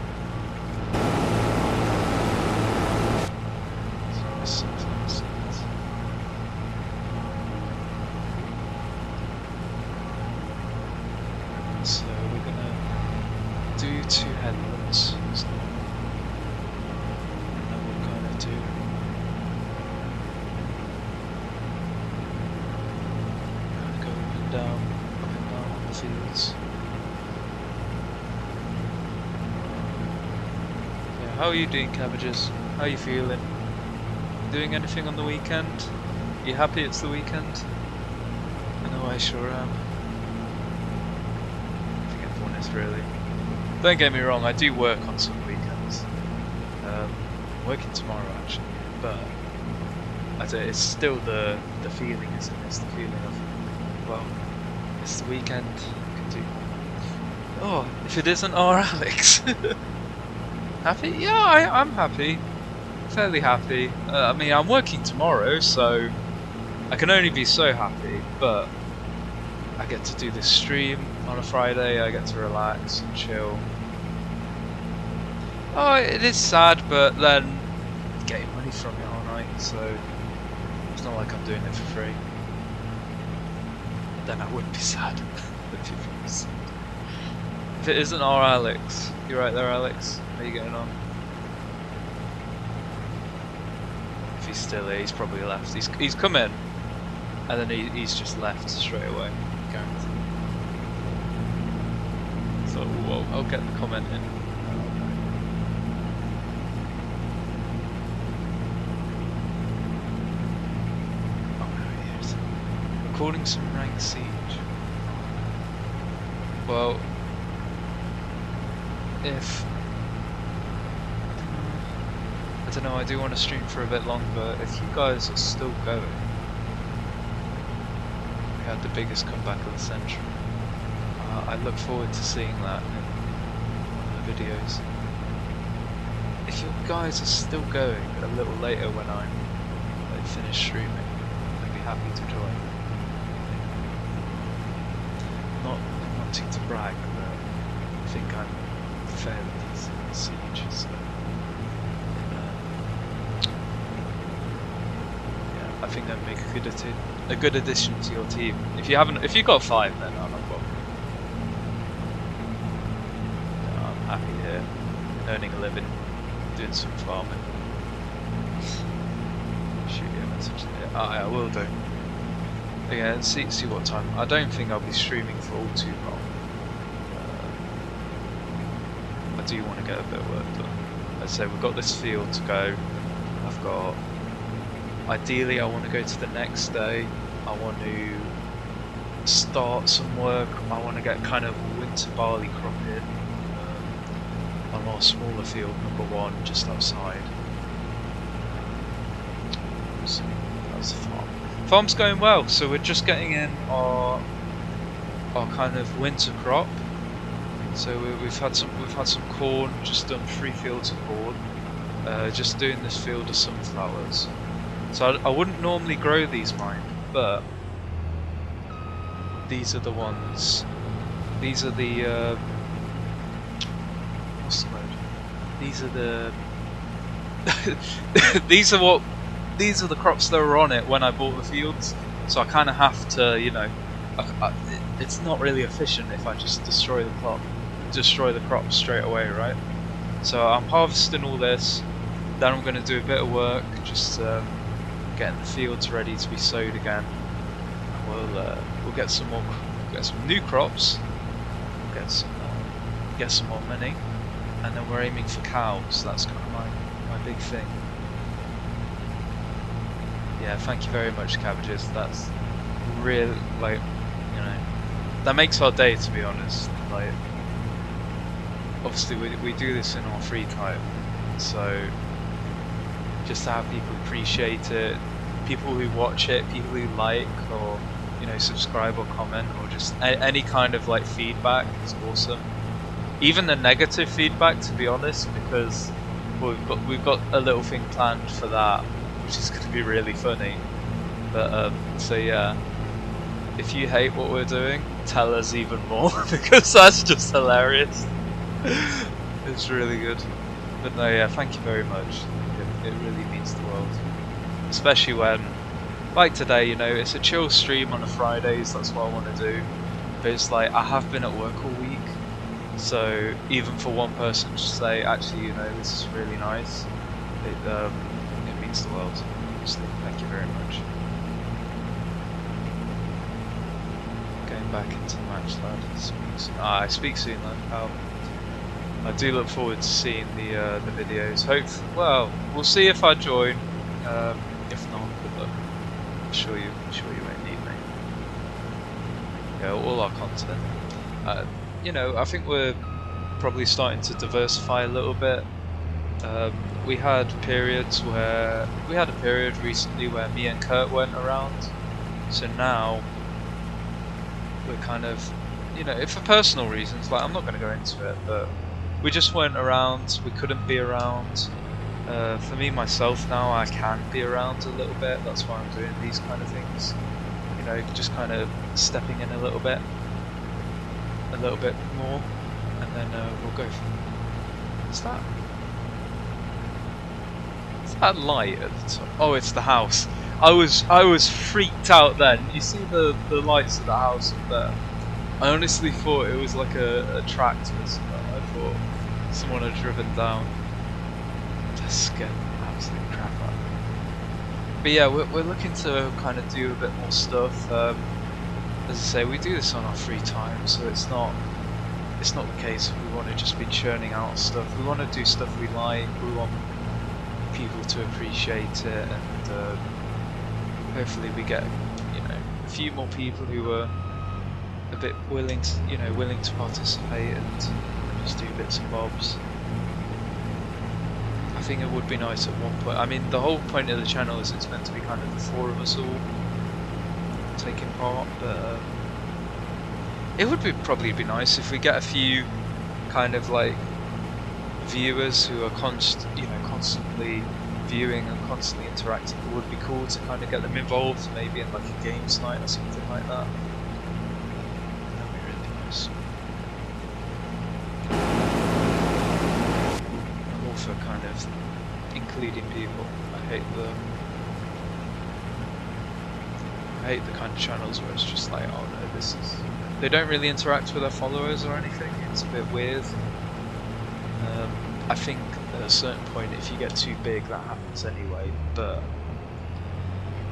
So we're gonna do 2 headlands. And then we're gonna do go up and down on the fields. Yeah, how are you doing, cabbages? How are you feeling? Doing anything on the weekend? You happy it's the weekend? I know I sure am. I think everyone is really. Don't get me wrong, I do work on some weekends. I'm working tomorrow actually, but it's still the feeling, isn't it? It's the feeling of, well, it's the weekend, I can do. Oh, if it isn't our Alex. Happy? Yeah, I'm happy. Fairly happy. I mean, I'm working tomorrow, so I can only be so happy, but I get to do this stream on a Friday, I get to relax and chill. Oh, it is sad, but then I'm getting money from it, aren't I? So it's not like I'm doing it for free. Then I would be sad. If it isn't our Alex, you right there, Alex? How are you getting on? If he's still here, he's probably left. He's come in, and then he's just left straight away. Guaranteed. So I'll get the comment in. Oh no, he is. Recording some ranked siege. Well, if I don't know, I do want to stream for a bit longer. If you guys are still going, we had the biggest comeback of the century. I look forward to seeing that in the videos. If you guys are still going a little later when I'm finished streaming, I'd be happy to join. Not wanting to brag, but I think I'm fairly decent at Siege, so yeah, I think that'd make a good addition to your team. If you got 5, then I'm not bothered. No, I'm happy here, earning a living, doing some farming. Shoot you a message there. I will do. Yeah, see what time. I don't think I'll be streaming for all too long. I do want to get a bit of work done. As I say, we've got this field to go. I've got. Ideally, I want to go to the next day. I want to start some work. I want to get kind of winter barley crop in on our smaller field, number 1, just outside. So that's the farm. Farm's going well, so we're just getting in our kind of winter crop. So we've had some corn, just done 3 fields of corn, just doing this field of sunflowers. So I wouldn't normally grow these, mind, but these are the ones. These are the what's the word? These are the these are the crops that were on it when I bought the fields. So I kind of have to, you know, it's not really efficient if I just destroy the crop straight away, right? So I'm harvesting all this, then I'm going to do a bit of work, just getting the fields ready to be sowed again. We'll get some new crops, get some more money, and then we're aiming for cows. That's kind of my big thing. Yeah, thank you very much, cabbages. That's real, like, you know, that makes our day, to be honest. Like, obviously we do this in our free time, so just to have people appreciate it, people who watch it, people who like or, you know, subscribe or comment, or just any kind of like feedback is awesome. Even the negative feedback, to be honest, because we've got a little thing planned for that, which is going to be really funny. But so yeah, if you hate what we're doing, tell us even more because that's just hilarious. It's really good. But no, yeah, thank you very much. It really means the world, especially when, like today, you know, it's a chill stream on a Fridays. That's what I want to do. But it's like I have been at work all week, so even for one person to say, actually, you know, this is really nice, it means the world. Honestly, thank you very much. Going back into the match, lad. I speak soon, lad, pal. I do look forward to seeing the videos. Well, we'll see if I join. If not, good luck. I'm sure you won't need me. Yeah, all our content. You know, I think we're probably starting to diversify a little bit. We had a period recently where me and Kurt weren't around. So now we're kind of, you know, for personal reasons. Like, I'm not going to go into it, but we just weren't around, we couldn't be around. For me, myself now, I can be around a little bit, that's why I'm doing these kind of things. You know, just kind of stepping in a little bit more, and then we'll go from there. What's that? Is that light at the top? Oh, it's the house. I was freaked out then. You see the lights of the house up there? I honestly thought it was like a tractor. I thought someone had driven down. That scared the absolute crap out of me. But yeah, we're looking to kind of do a bit more stuff. As I say, we do this on our free time, so it's not the case that we want to just be churning out stuff. We want to do stuff we like. We want people to appreciate it, and hopefully we get, you know, a few more people who are a bit willing to participate and just do bits and bobs. I think it would be nice at one point. I mean, the whole point of the channel is it's meant to be kind of the four of us all taking part, but it would probably be nice if we get a few kind of like viewers who are constantly viewing and constantly interacting. It would be cool to kind of get them involved, maybe in like a games night or something like that. That'd be really nice. I'm all for kind of including people. I hate the kind of channels where it's just like, oh no, they don't really interact with their followers or anything. It's a bit weird. I think at a certain point, if you get too big, that happens anyway, but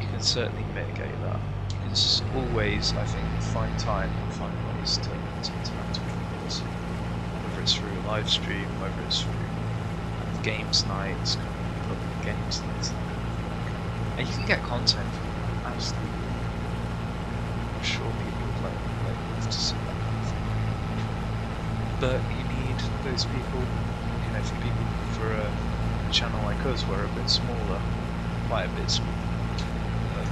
you can certainly mitigate that. You can always, I think, find time and find ways to interact with people. Whether it's through a live stream, whether it's through games nights, kind of public games nights. And you can get content from that, absolutely. I'm sure people would love to see that kind of thing. But you need those people, you know, for a channel like us, we're a bit smaller, quite a bit smaller. But,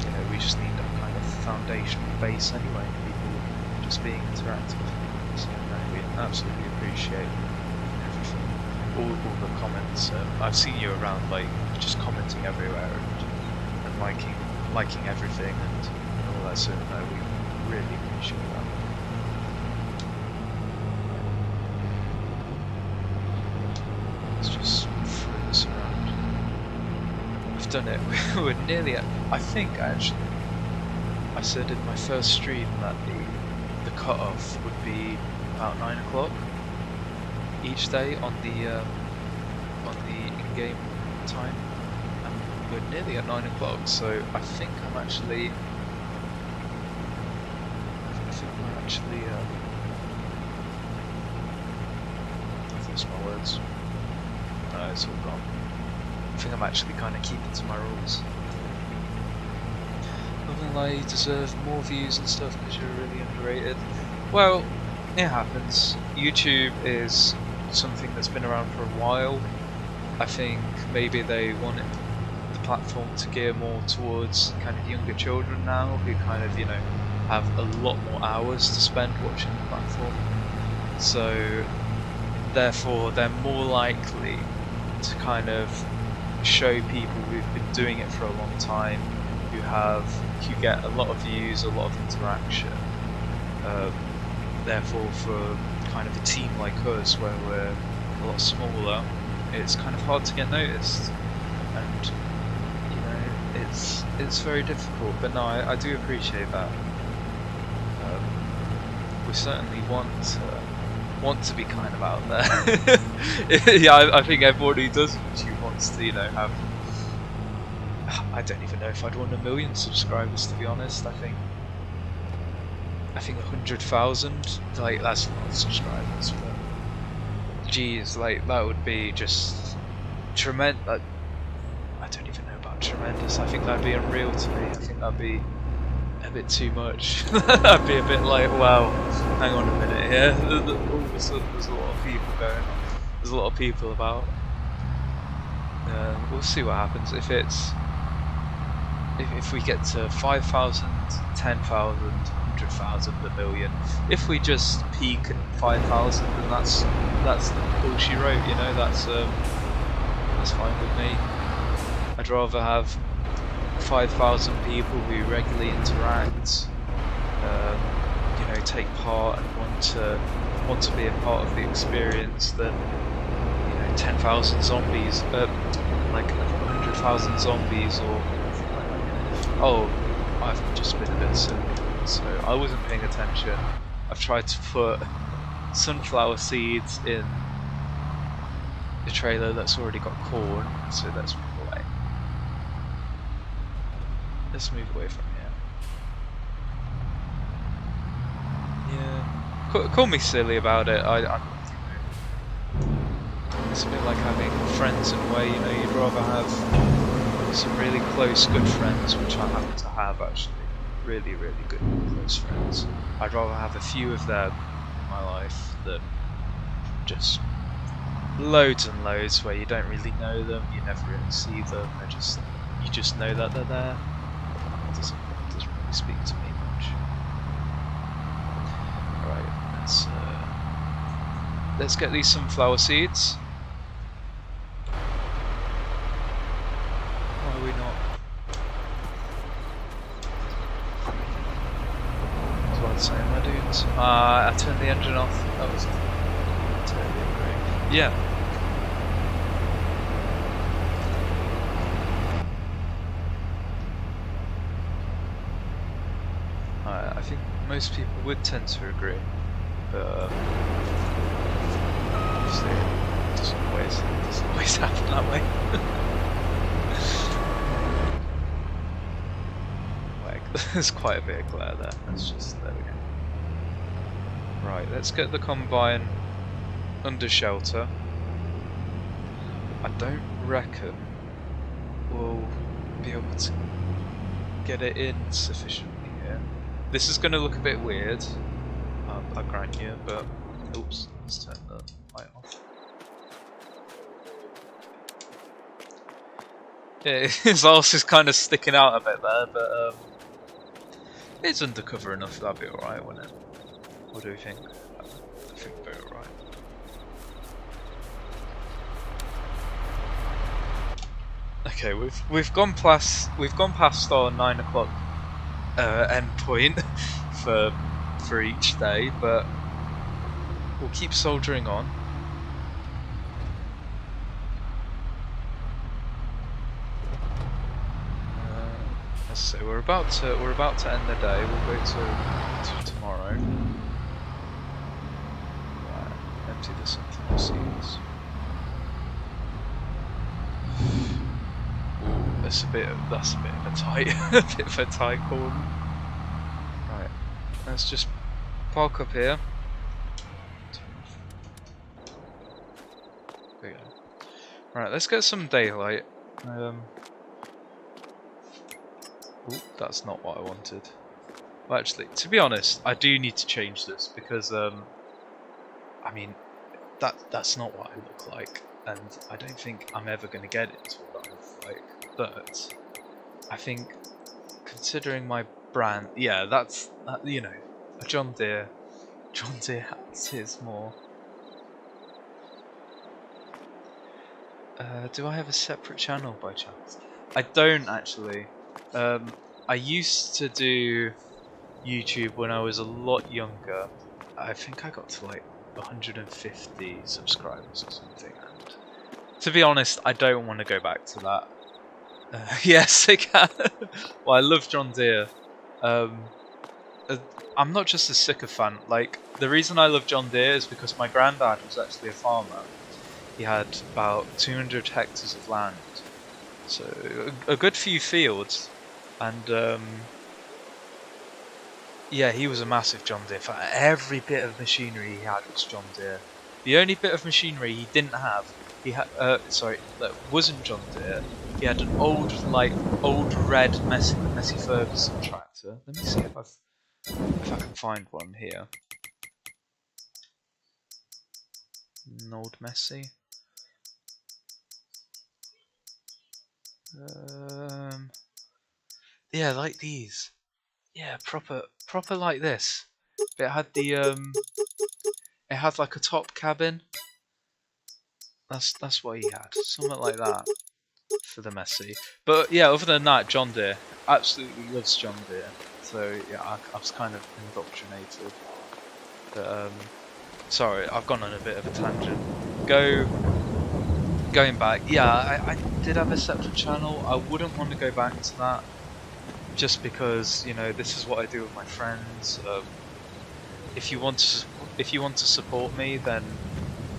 you know, we just need that kind of foundational base anyway, people just being interactive. So no, we absolutely appreciate everything, all the comments. I've seen you around, like, just commenting everywhere and liking everything and all that, so no, we really appreciate that. Let's just throw this around. We've done it. We're nearly at, I think I said in my first stream that the cut-off would be about 9 o'clock each day on the in-game time, and we're nearly at 9 o'clock. So I think I'm actually. I've lost my words. No, it's all gone. I think I'm actually kind of keeping to my rules. Not gonna lie, you deserve more views and stuff because you're really underrated. Well, it happens. YouTube is something that's been around for a while. I think maybe they wanted the platform to gear more towards kind of younger children now, who kind of, you know, have a lot more hours to spend watching the platform. So therefore they're more likely to kind of show people who've been doing it for a long time, who get a lot of views, a lot of interaction. Therefore, for kind of a team like us, where we're a lot smaller, it's kind of hard to get noticed, and you know, it's very difficult. But no, I do appreciate that. We certainly want to be kind of out there. Yeah, I think everyone who does YouTube wants to, you know, have. I don't even know if I'd want 1 million subscribers, to be honest. I think 100,000, like, that's a lot of subscribers, but geez, like, that would be just tremendous. I don't even know about tremendous. I think that'd be unreal to me. I think that'd be a bit too much. That'd be a bit like, wow, hang on a minute here. All of a sudden there's a lot of people going on. There's a lot of people about. We'll see what happens. If we get to 5,000, 10,000, 100,000, 1 million. If we just peak at 5,000, then that's all she wrote. You know, that's fine with me. I'd rather have 5,000 people who regularly interact, you know, take part and want to be a part of the experience, than, you know, 10,000 zombies, like 100,000 zombies, or oh, I've just been a bit silly. So I wasn't paying attention. I've tried to put sunflower seeds in the trailer that's already got corn, so let's move away. Let's move away from here. Yeah, call me silly about it. It's a bit like having friends in a way, you know. You'd rather have some really close, good friends, which I happen to have actually. Really, really good close friends. I'd rather have a few of them in my life than just loads and loads where you don't really know them, you never really see them, you just know that they're there. It doesn't really speak to me much. Right, let's get these sunflower seeds. Why are we not? Saying my dudes. I turned the engine off. That was totally great. Yeah. I think most people would tend to agree, but obviously it doesn't always happen that way. There's quite a bit of glare there. There we go. Right, let's get the combine under shelter. I don't reckon we'll be able to get it in sufficiently here. This is going to look a bit weird, I grant you, but oops, let's turn the light off. Yeah, his arse is kind of sticking out a bit there, but it's undercover enough, that'll be alright, won't it? What do we think? I think we'll be alright. Okay, we've gone past our 9 o'clock end point for each day, but we'll keep soldiering on. As So we're about to end the day. We'll go to tomorrow. Right, empty the sunflower seeds. Ooh, that's a bit of a tight call. Right, let's just park up here. There we go. Right, let's get some daylight. Ooh, that's not what I wanted. Well, actually, to be honest, I do need to change this because, I mean, that's not what I look like, and I don't think I'm ever going to get it to what I look like. But I think, considering my brand, yeah, that's you know, a John Deere hat is more. Do I have a separate channel by chance? I don't actually. I used to do YouTube when I was a lot younger. I think I got to like 150 subscribers or something. And to be honest, I don't want to go back to that. Yes, I can. Well, I love John Deere. I'm not just a sycophant. Like, the reason I love John Deere is because my granddad was actually a farmer. He had about 200 hectares of land, so a good few fields, and yeah, he was a massive John Deere fan. Every bit of machinery he had was John Deere. The only bit of machinery he didn't have, that wasn't John Deere. He had an old red Massey Ferguson tractor. Let me see if I can find one here. An old Massey. Yeah, like these. Yeah, proper like this. But it had it had like a top cabin. That's what he had, something like that for the Massey. But yeah, other than that, John Deere absolutely loves John Deere. So yeah, I was kind of indoctrinated. But sorry, I've gone on a bit of a tangent. Going back, yeah, I did have a separate channel. I wouldn't want to go back to that, just because, you know, this is what I do with my friends. If you want to support me, then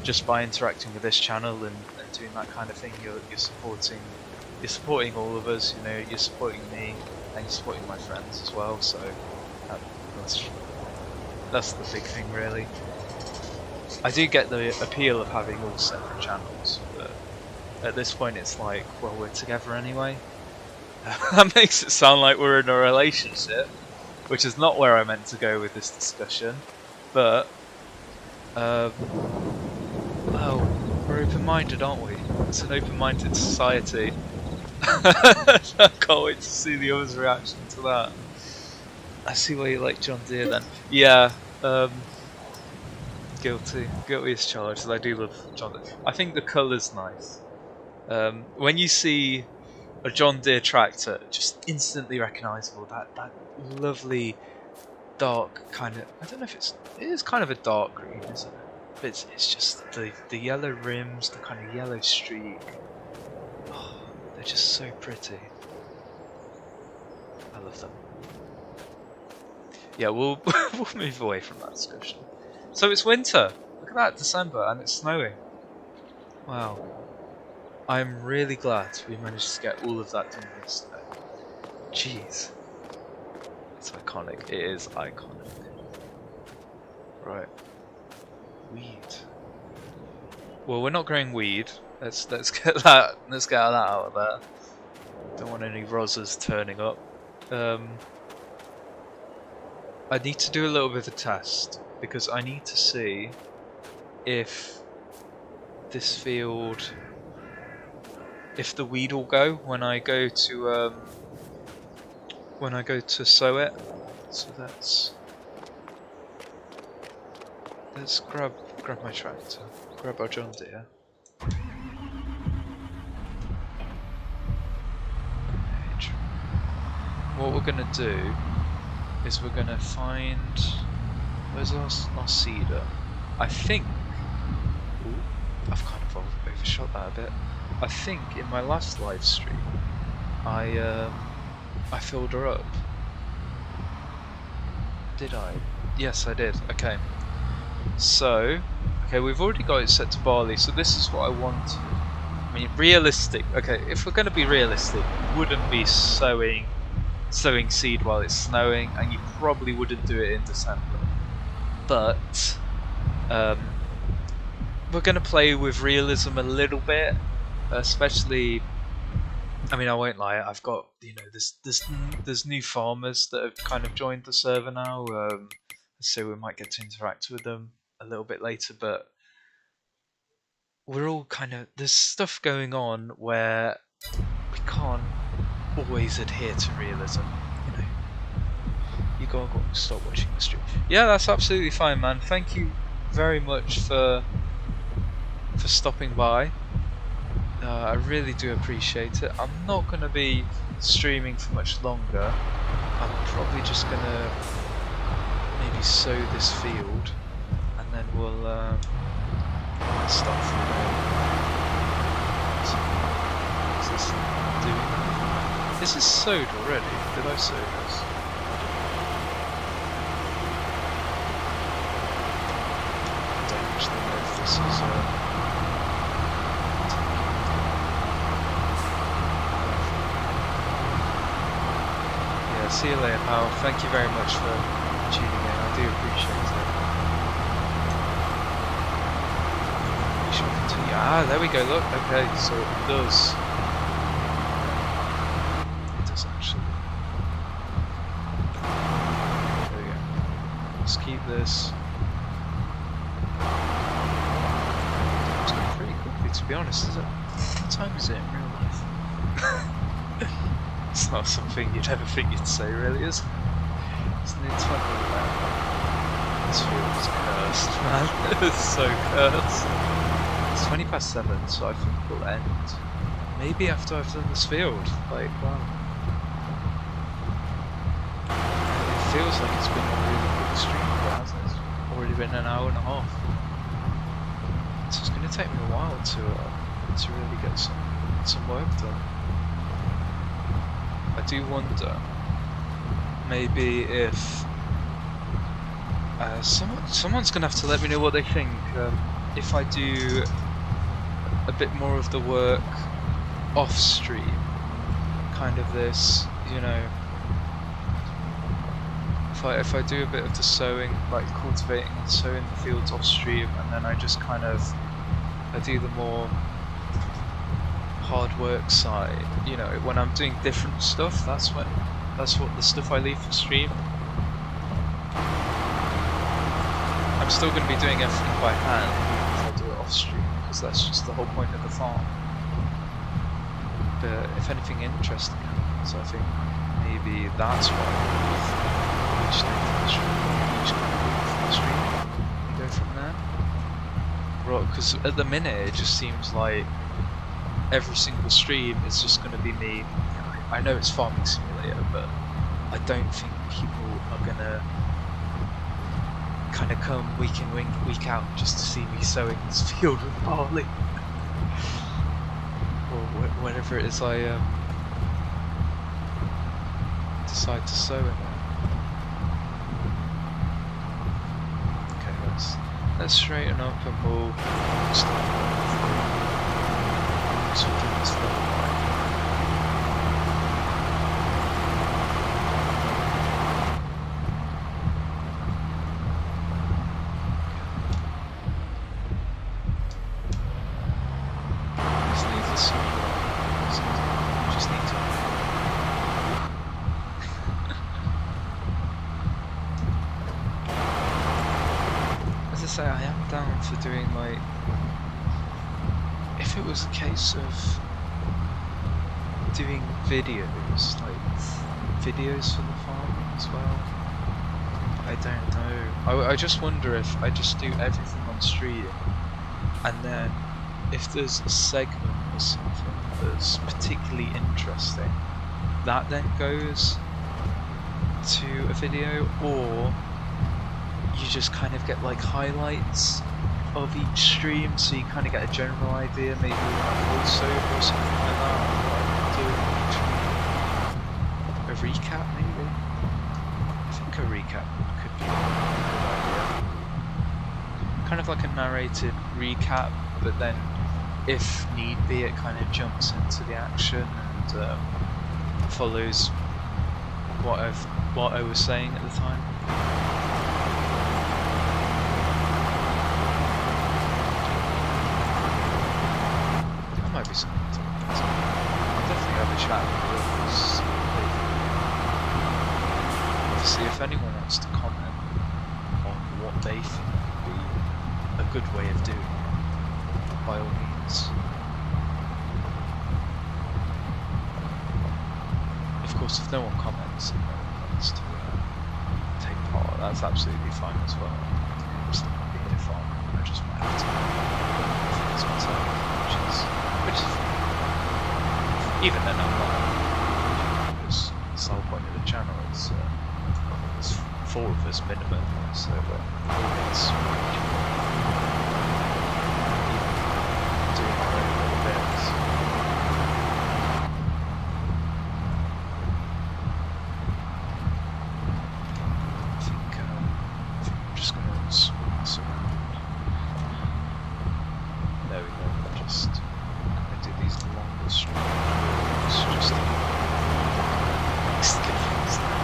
just by interacting with this channel and doing that kind of thing, you're supporting all of us. You know, you're supporting me and you're supporting my friends as well. So that's the big thing, really. I do get the appeal of having all separate channels, but at this point it's like, well, we're together anyway. That makes it sound like we're in a relationship, which is not where I meant to go with this discussion. But, well, we're open-minded, aren't we? It's an open-minded society. I can't wait to see the other's reaction to that. I see why you like John Deere then. Yeah, guilty as charged. I do love John Deere. I think the colour's nice. When you see a John Deere tractor, just instantly recognisable. That lovely dark kind of, I don't know if it is kind of a dark green, isn't it? But it's just the yellow rims, the kind of yellow streak. Oh, they're just so pretty. I love them. Yeah, we'll move away from that discussion. So it's winter. Look at that, December, and it's snowing. Wow. I'm really glad we managed to get all of that done yesterday. Jeez. It's iconic. It is iconic. Right. Weed. Well, we're not growing weed. Let's get that out of there. Don't want any rosas turning up. I need to do a little bit of a test because I need to see if this field, if the weed will go when I go to sow it. So let's grab my tractor, grab our John Deere. What we're gonna do is we're gonna find, where's our seeder? I think, ooh, I've kind of overshot that a bit. I think in my last live stream I I filled her up. Did I? Yes, I did. Okay. So, okay, we've already got it set to barley, so this is what I want. I mean, realistic. Okay, if we're going to be realistic, you wouldn't be sowing seed while it's snowing, and you probably wouldn't do it in December. But we're going to play with realism a little bit, especially. I mean, I won't lie. I've got, you know, there's new farmers that have kind of joined the server now. So we might get to interact with them a little bit later, but we're all kind of, there's stuff going on where we can't always adhere to realism. You know, you gotta go and stop watching the stream. Yeah, that's absolutely fine, man. Thank you very much for stopping by. I really do appreciate it. I'm not going to be streaming for much longer. I'm probably just going to maybe sow this field, and then we'll start from there. What's this doing? This is sowed already. Did I sow this? I don't actually know if this is... See you later, pal. Thank you very much for tuning in. I do appreciate it. We shall continue. Ah, there we go. Look. Okay, so it does. It does actually. There we go. Let's keep this. It's going pretty quickly, to be honest. Is it? What time is it in real life? It's not something you'd ever think you'd say, really, is it? Isn't it funny that this field is cursed, man? It's so cursed. It's 7:20, so I think we'll end maybe after I've done this field. Like, wow. It feels like it's been a really good stream, but hasn't it? It's already been an hour and a half. So it's going to take me a while to really get some work done. I do wonder, maybe if someone's gonna have to let me know what they think. If I do a bit more of the work off stream, kind of this, you know, if I do a bit of the sowing, like cultivating and sowing the fields off stream, and then I just kind of I do the more hard work side, you know, when I'm doing different stuff, that's what the stuff I leave for stream. I'm still going to be doing everything by hand if I do it off stream, because that's just the whole point of the farm. But if anything interesting happens, I think maybe that's why each day for the stream, each kind of week for the stream, and go from there. Right, because at the minute it just seems like every single stream is just going to be me. I know it's Farming Simulator, but I don't think people are going to kind of come week in, week out just to see me sowing this field with barley. Or whatever it is I decide to sow in it. Okay, let's straighten up and we'll start. So we'll do this little just need to see just need to as I say, I am down for doing like, if it was a case of doing videos, like videos for the farm as well, I don't know. I just wonder if I just do everything on stream, and then if there's a segment or something that's particularly interesting, that then goes to a video, or you just kind of get like highlights of each stream, so you kind of get a general idea, maybe like voiceover or something like that, of what I'm doing each week. Or if recap maybe? I think a recap could be a good idea. Kind of like a narrated recap, but then if need be it kind of jumps into the action and follows what I was saying at the time. That might be something to look at. I'll definitely have a chat with the others. Obviously, if anyone wants to comment on what they think would be a good way of doing it, by all means. Of course, if no one comments and no one wants to take part, that's absolutely fine as well. I'm still going to be here farming. I just might have to fix myself, which is fine. Even then, I'm not. Because the whole point of the channel is there's 4 of us minimum, so it's doing our own little bits. I think I'm just going to mess around. There we go, just going to do these longer streams just to mix the difference there.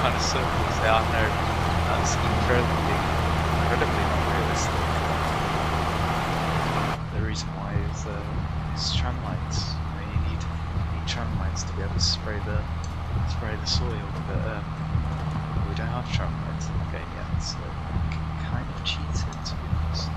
Kind of circles. Yeah, I know that's incredibly not realistic. The reason why is tram lights. You need tram lights to be able to spray the soil, but we don't have tram lights in the game yet, so kind of cheated, to be honest.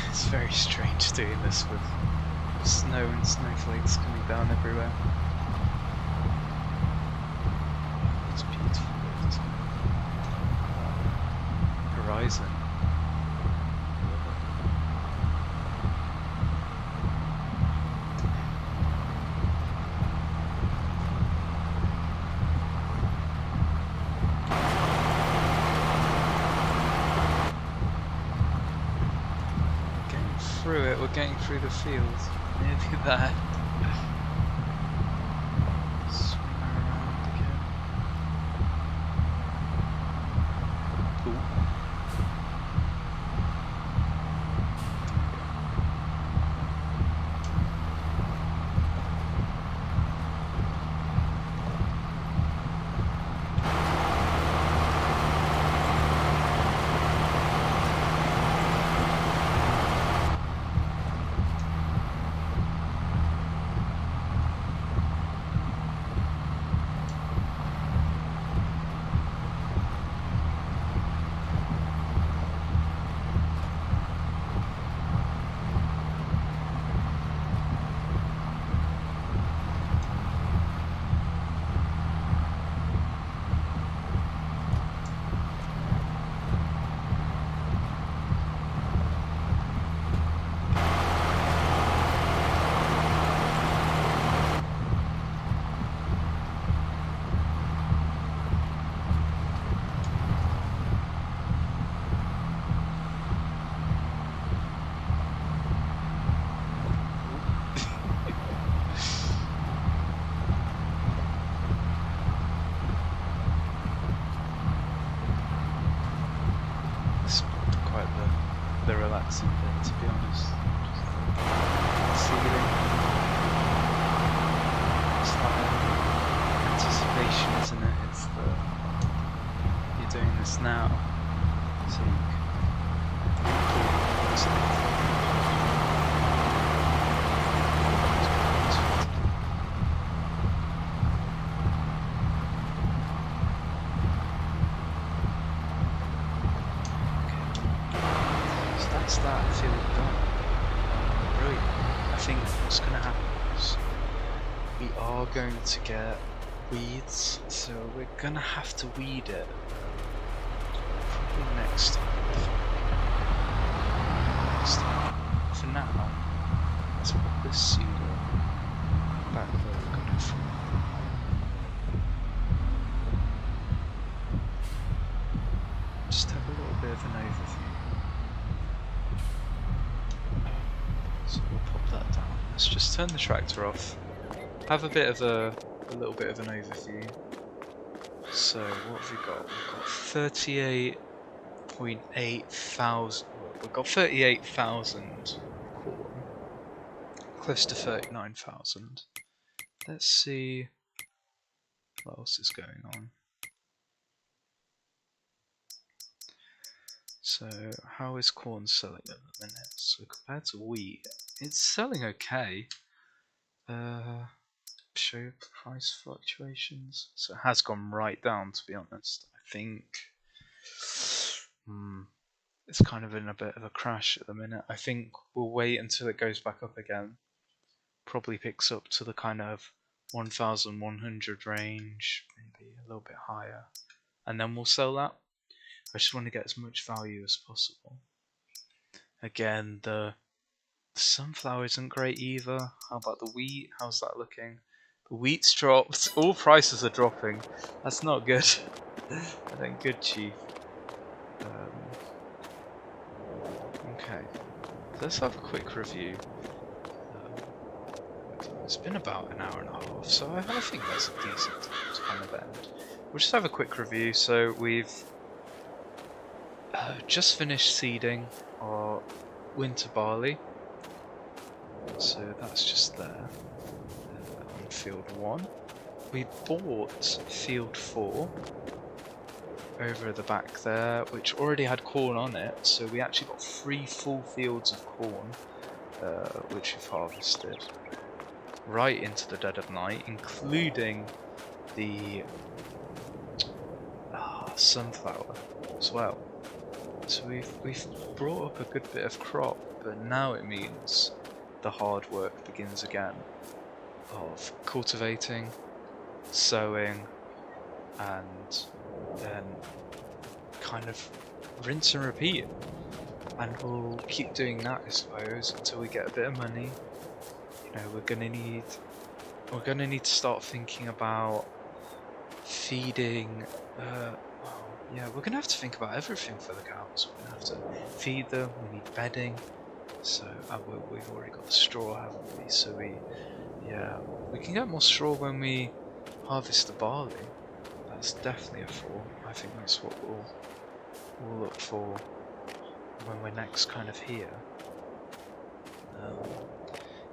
It's very strange doing this with snow and snowflakes coming down everywhere. It's beautiful, isn't it? Horizon. through it. We're getting through the field. Nearly there. Swing around again. Ooh. The relaxing bit, to be honest. Just ceiling. It's like anticipation, isn't it? It's the you're doing this now, so you can that's that. I feel done. Brilliant. I think what's going to happen is we are going to get weeds, so we're going to have to weed it probably next time. For now, let's put this pseudo back where we got it from. Just have a little bit of an overview. So we'll pop that down. Let's just turn the tractor off. Have a little bit of an overview. So what have we got? We've got 38.8 thousand. We've got 38,000 corn. Close to 39,000. Let's see what else is going on. So how is corn selling at the minute? So compared to wheat, it's selling okay. Show price fluctuations. So it has gone right down, to be honest. I think it's kind of in a bit of a crash at the minute. I think we'll wait until it goes back up again. Probably picks up to the kind of 1,100 range, maybe a little bit higher, and then we'll sell that. I just want to get as much value as possible. Again, the sunflower isn't great either. How about the wheat? How's that looking? The wheat's dropped. All prices are dropping. That's not good. I think good, chief. Okay, let's have a quick review. It's been about an hour and a half, so I think that's a decent time to kind of end. We'll just have a quick review. So we've just finished seeding our winter barley. So that's just there on field 1. We bought field 4 over at the back there, which already had corn on it, so we actually got 3 full fields of corn, which we've harvested right into the dead of night, including the sunflower as well. So we've brought up a good bit of crop, but now it means the hard work begins again of cultivating, sowing, and then kind of rinse and repeat. And we'll keep doing that, I suppose, until we get a bit of money. You know, we're gonna need to start thinking about feeding. Yeah, we're gonna have to think about everything for the cows. We're gonna have to feed them. We need bedding. So we've already got the straw, haven't we? So we can get more straw when we harvest the barley. That's definitely a 4. I think that's what we'll look for when we're next kind of here.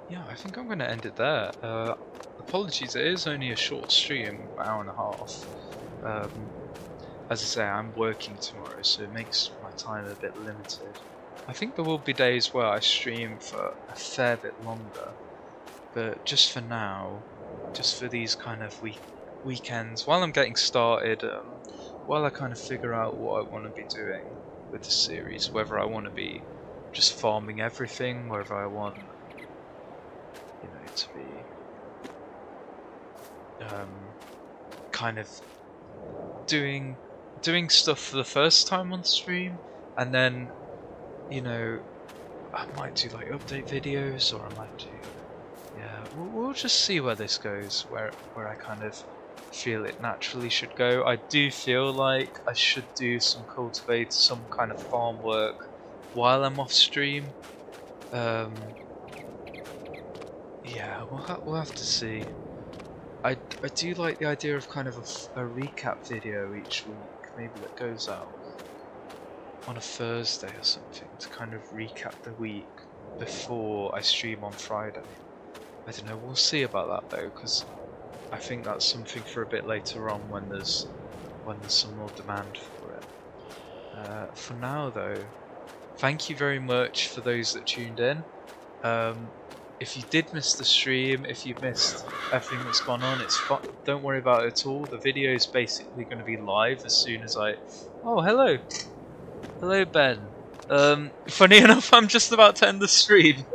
Yeah, I think I'm going to end it there. Apologies, it is only a short stream, hour and a half. As I say, I'm working tomorrow, so it makes my time a bit limited. I think there will be days where I stream for a fair bit longer, but just for now, just for these kind of weekends, while I'm getting started, while I kind of figure out what I want to be doing with the series, whether I want to be just farming everything, whether I want, you know, to be kind of doing stuff for the first time on stream, and then, you know, I might do like update videos, or I might do, yeah, we'll just see where this goes, where I kind of feel it naturally should go. I do feel like I should do some some kind of farm work while I'm off stream. Yeah, we'll have to see. I do like the idea of kind of a recap video each week, maybe that goes out on a Thursday or something, to kind of recap the week before I stream on Friday. I don't know, we'll see about that though, because I think that's something for a bit later on when there's some more demand for it. For now though, thank you very much for those that tuned in. If you did miss the stream, if you missed everything that's gone on, it's fun. Don't worry about it at all. The video is basically going to be live as soon as I... Oh, hello! Hello, Ben. Funny enough, I'm just about to end the stream.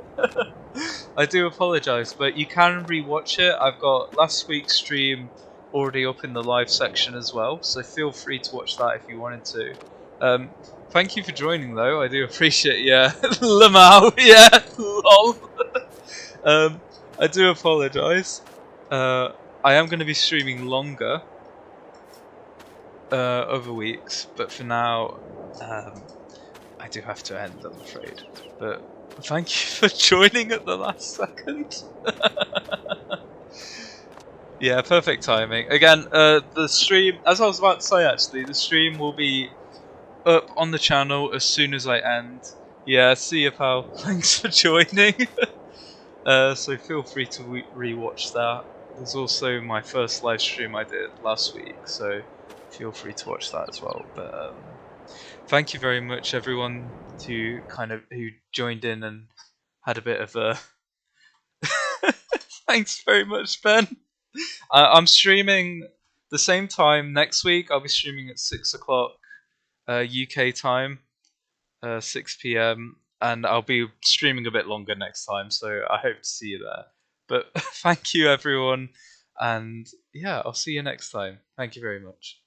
I do apologise, but you can re-watch it. I've got last week's stream already up in the live section as well, so feel free to watch that if you wanted to. Thank you for joining though, I do appreciate it. Yeah, Lamau, yeah, lol. I do apologise. I am going to be streaming longer over weeks, but for now, I do have to end, I'm afraid. But thank you for joining at the last second. Yeah, perfect timing. Again, the stream, as I was about to say actually, the stream will be up on the channel as soon as I end. Yeah, see you, pal. Thanks for joining. So feel free to re-watch that. There's also my first live stream I did last week, so feel free to watch that as well. But thank you very much, everyone who joined in and had a bit of a. Thanks very much, Ben. I'm streaming the same time next week. I'll be streaming at 6 o'clock UK time, 6 PM, and I'll be streaming a bit longer next time, so I hope to see you there. But thank you, everyone, and yeah, I'll see you next time. Thank you very much.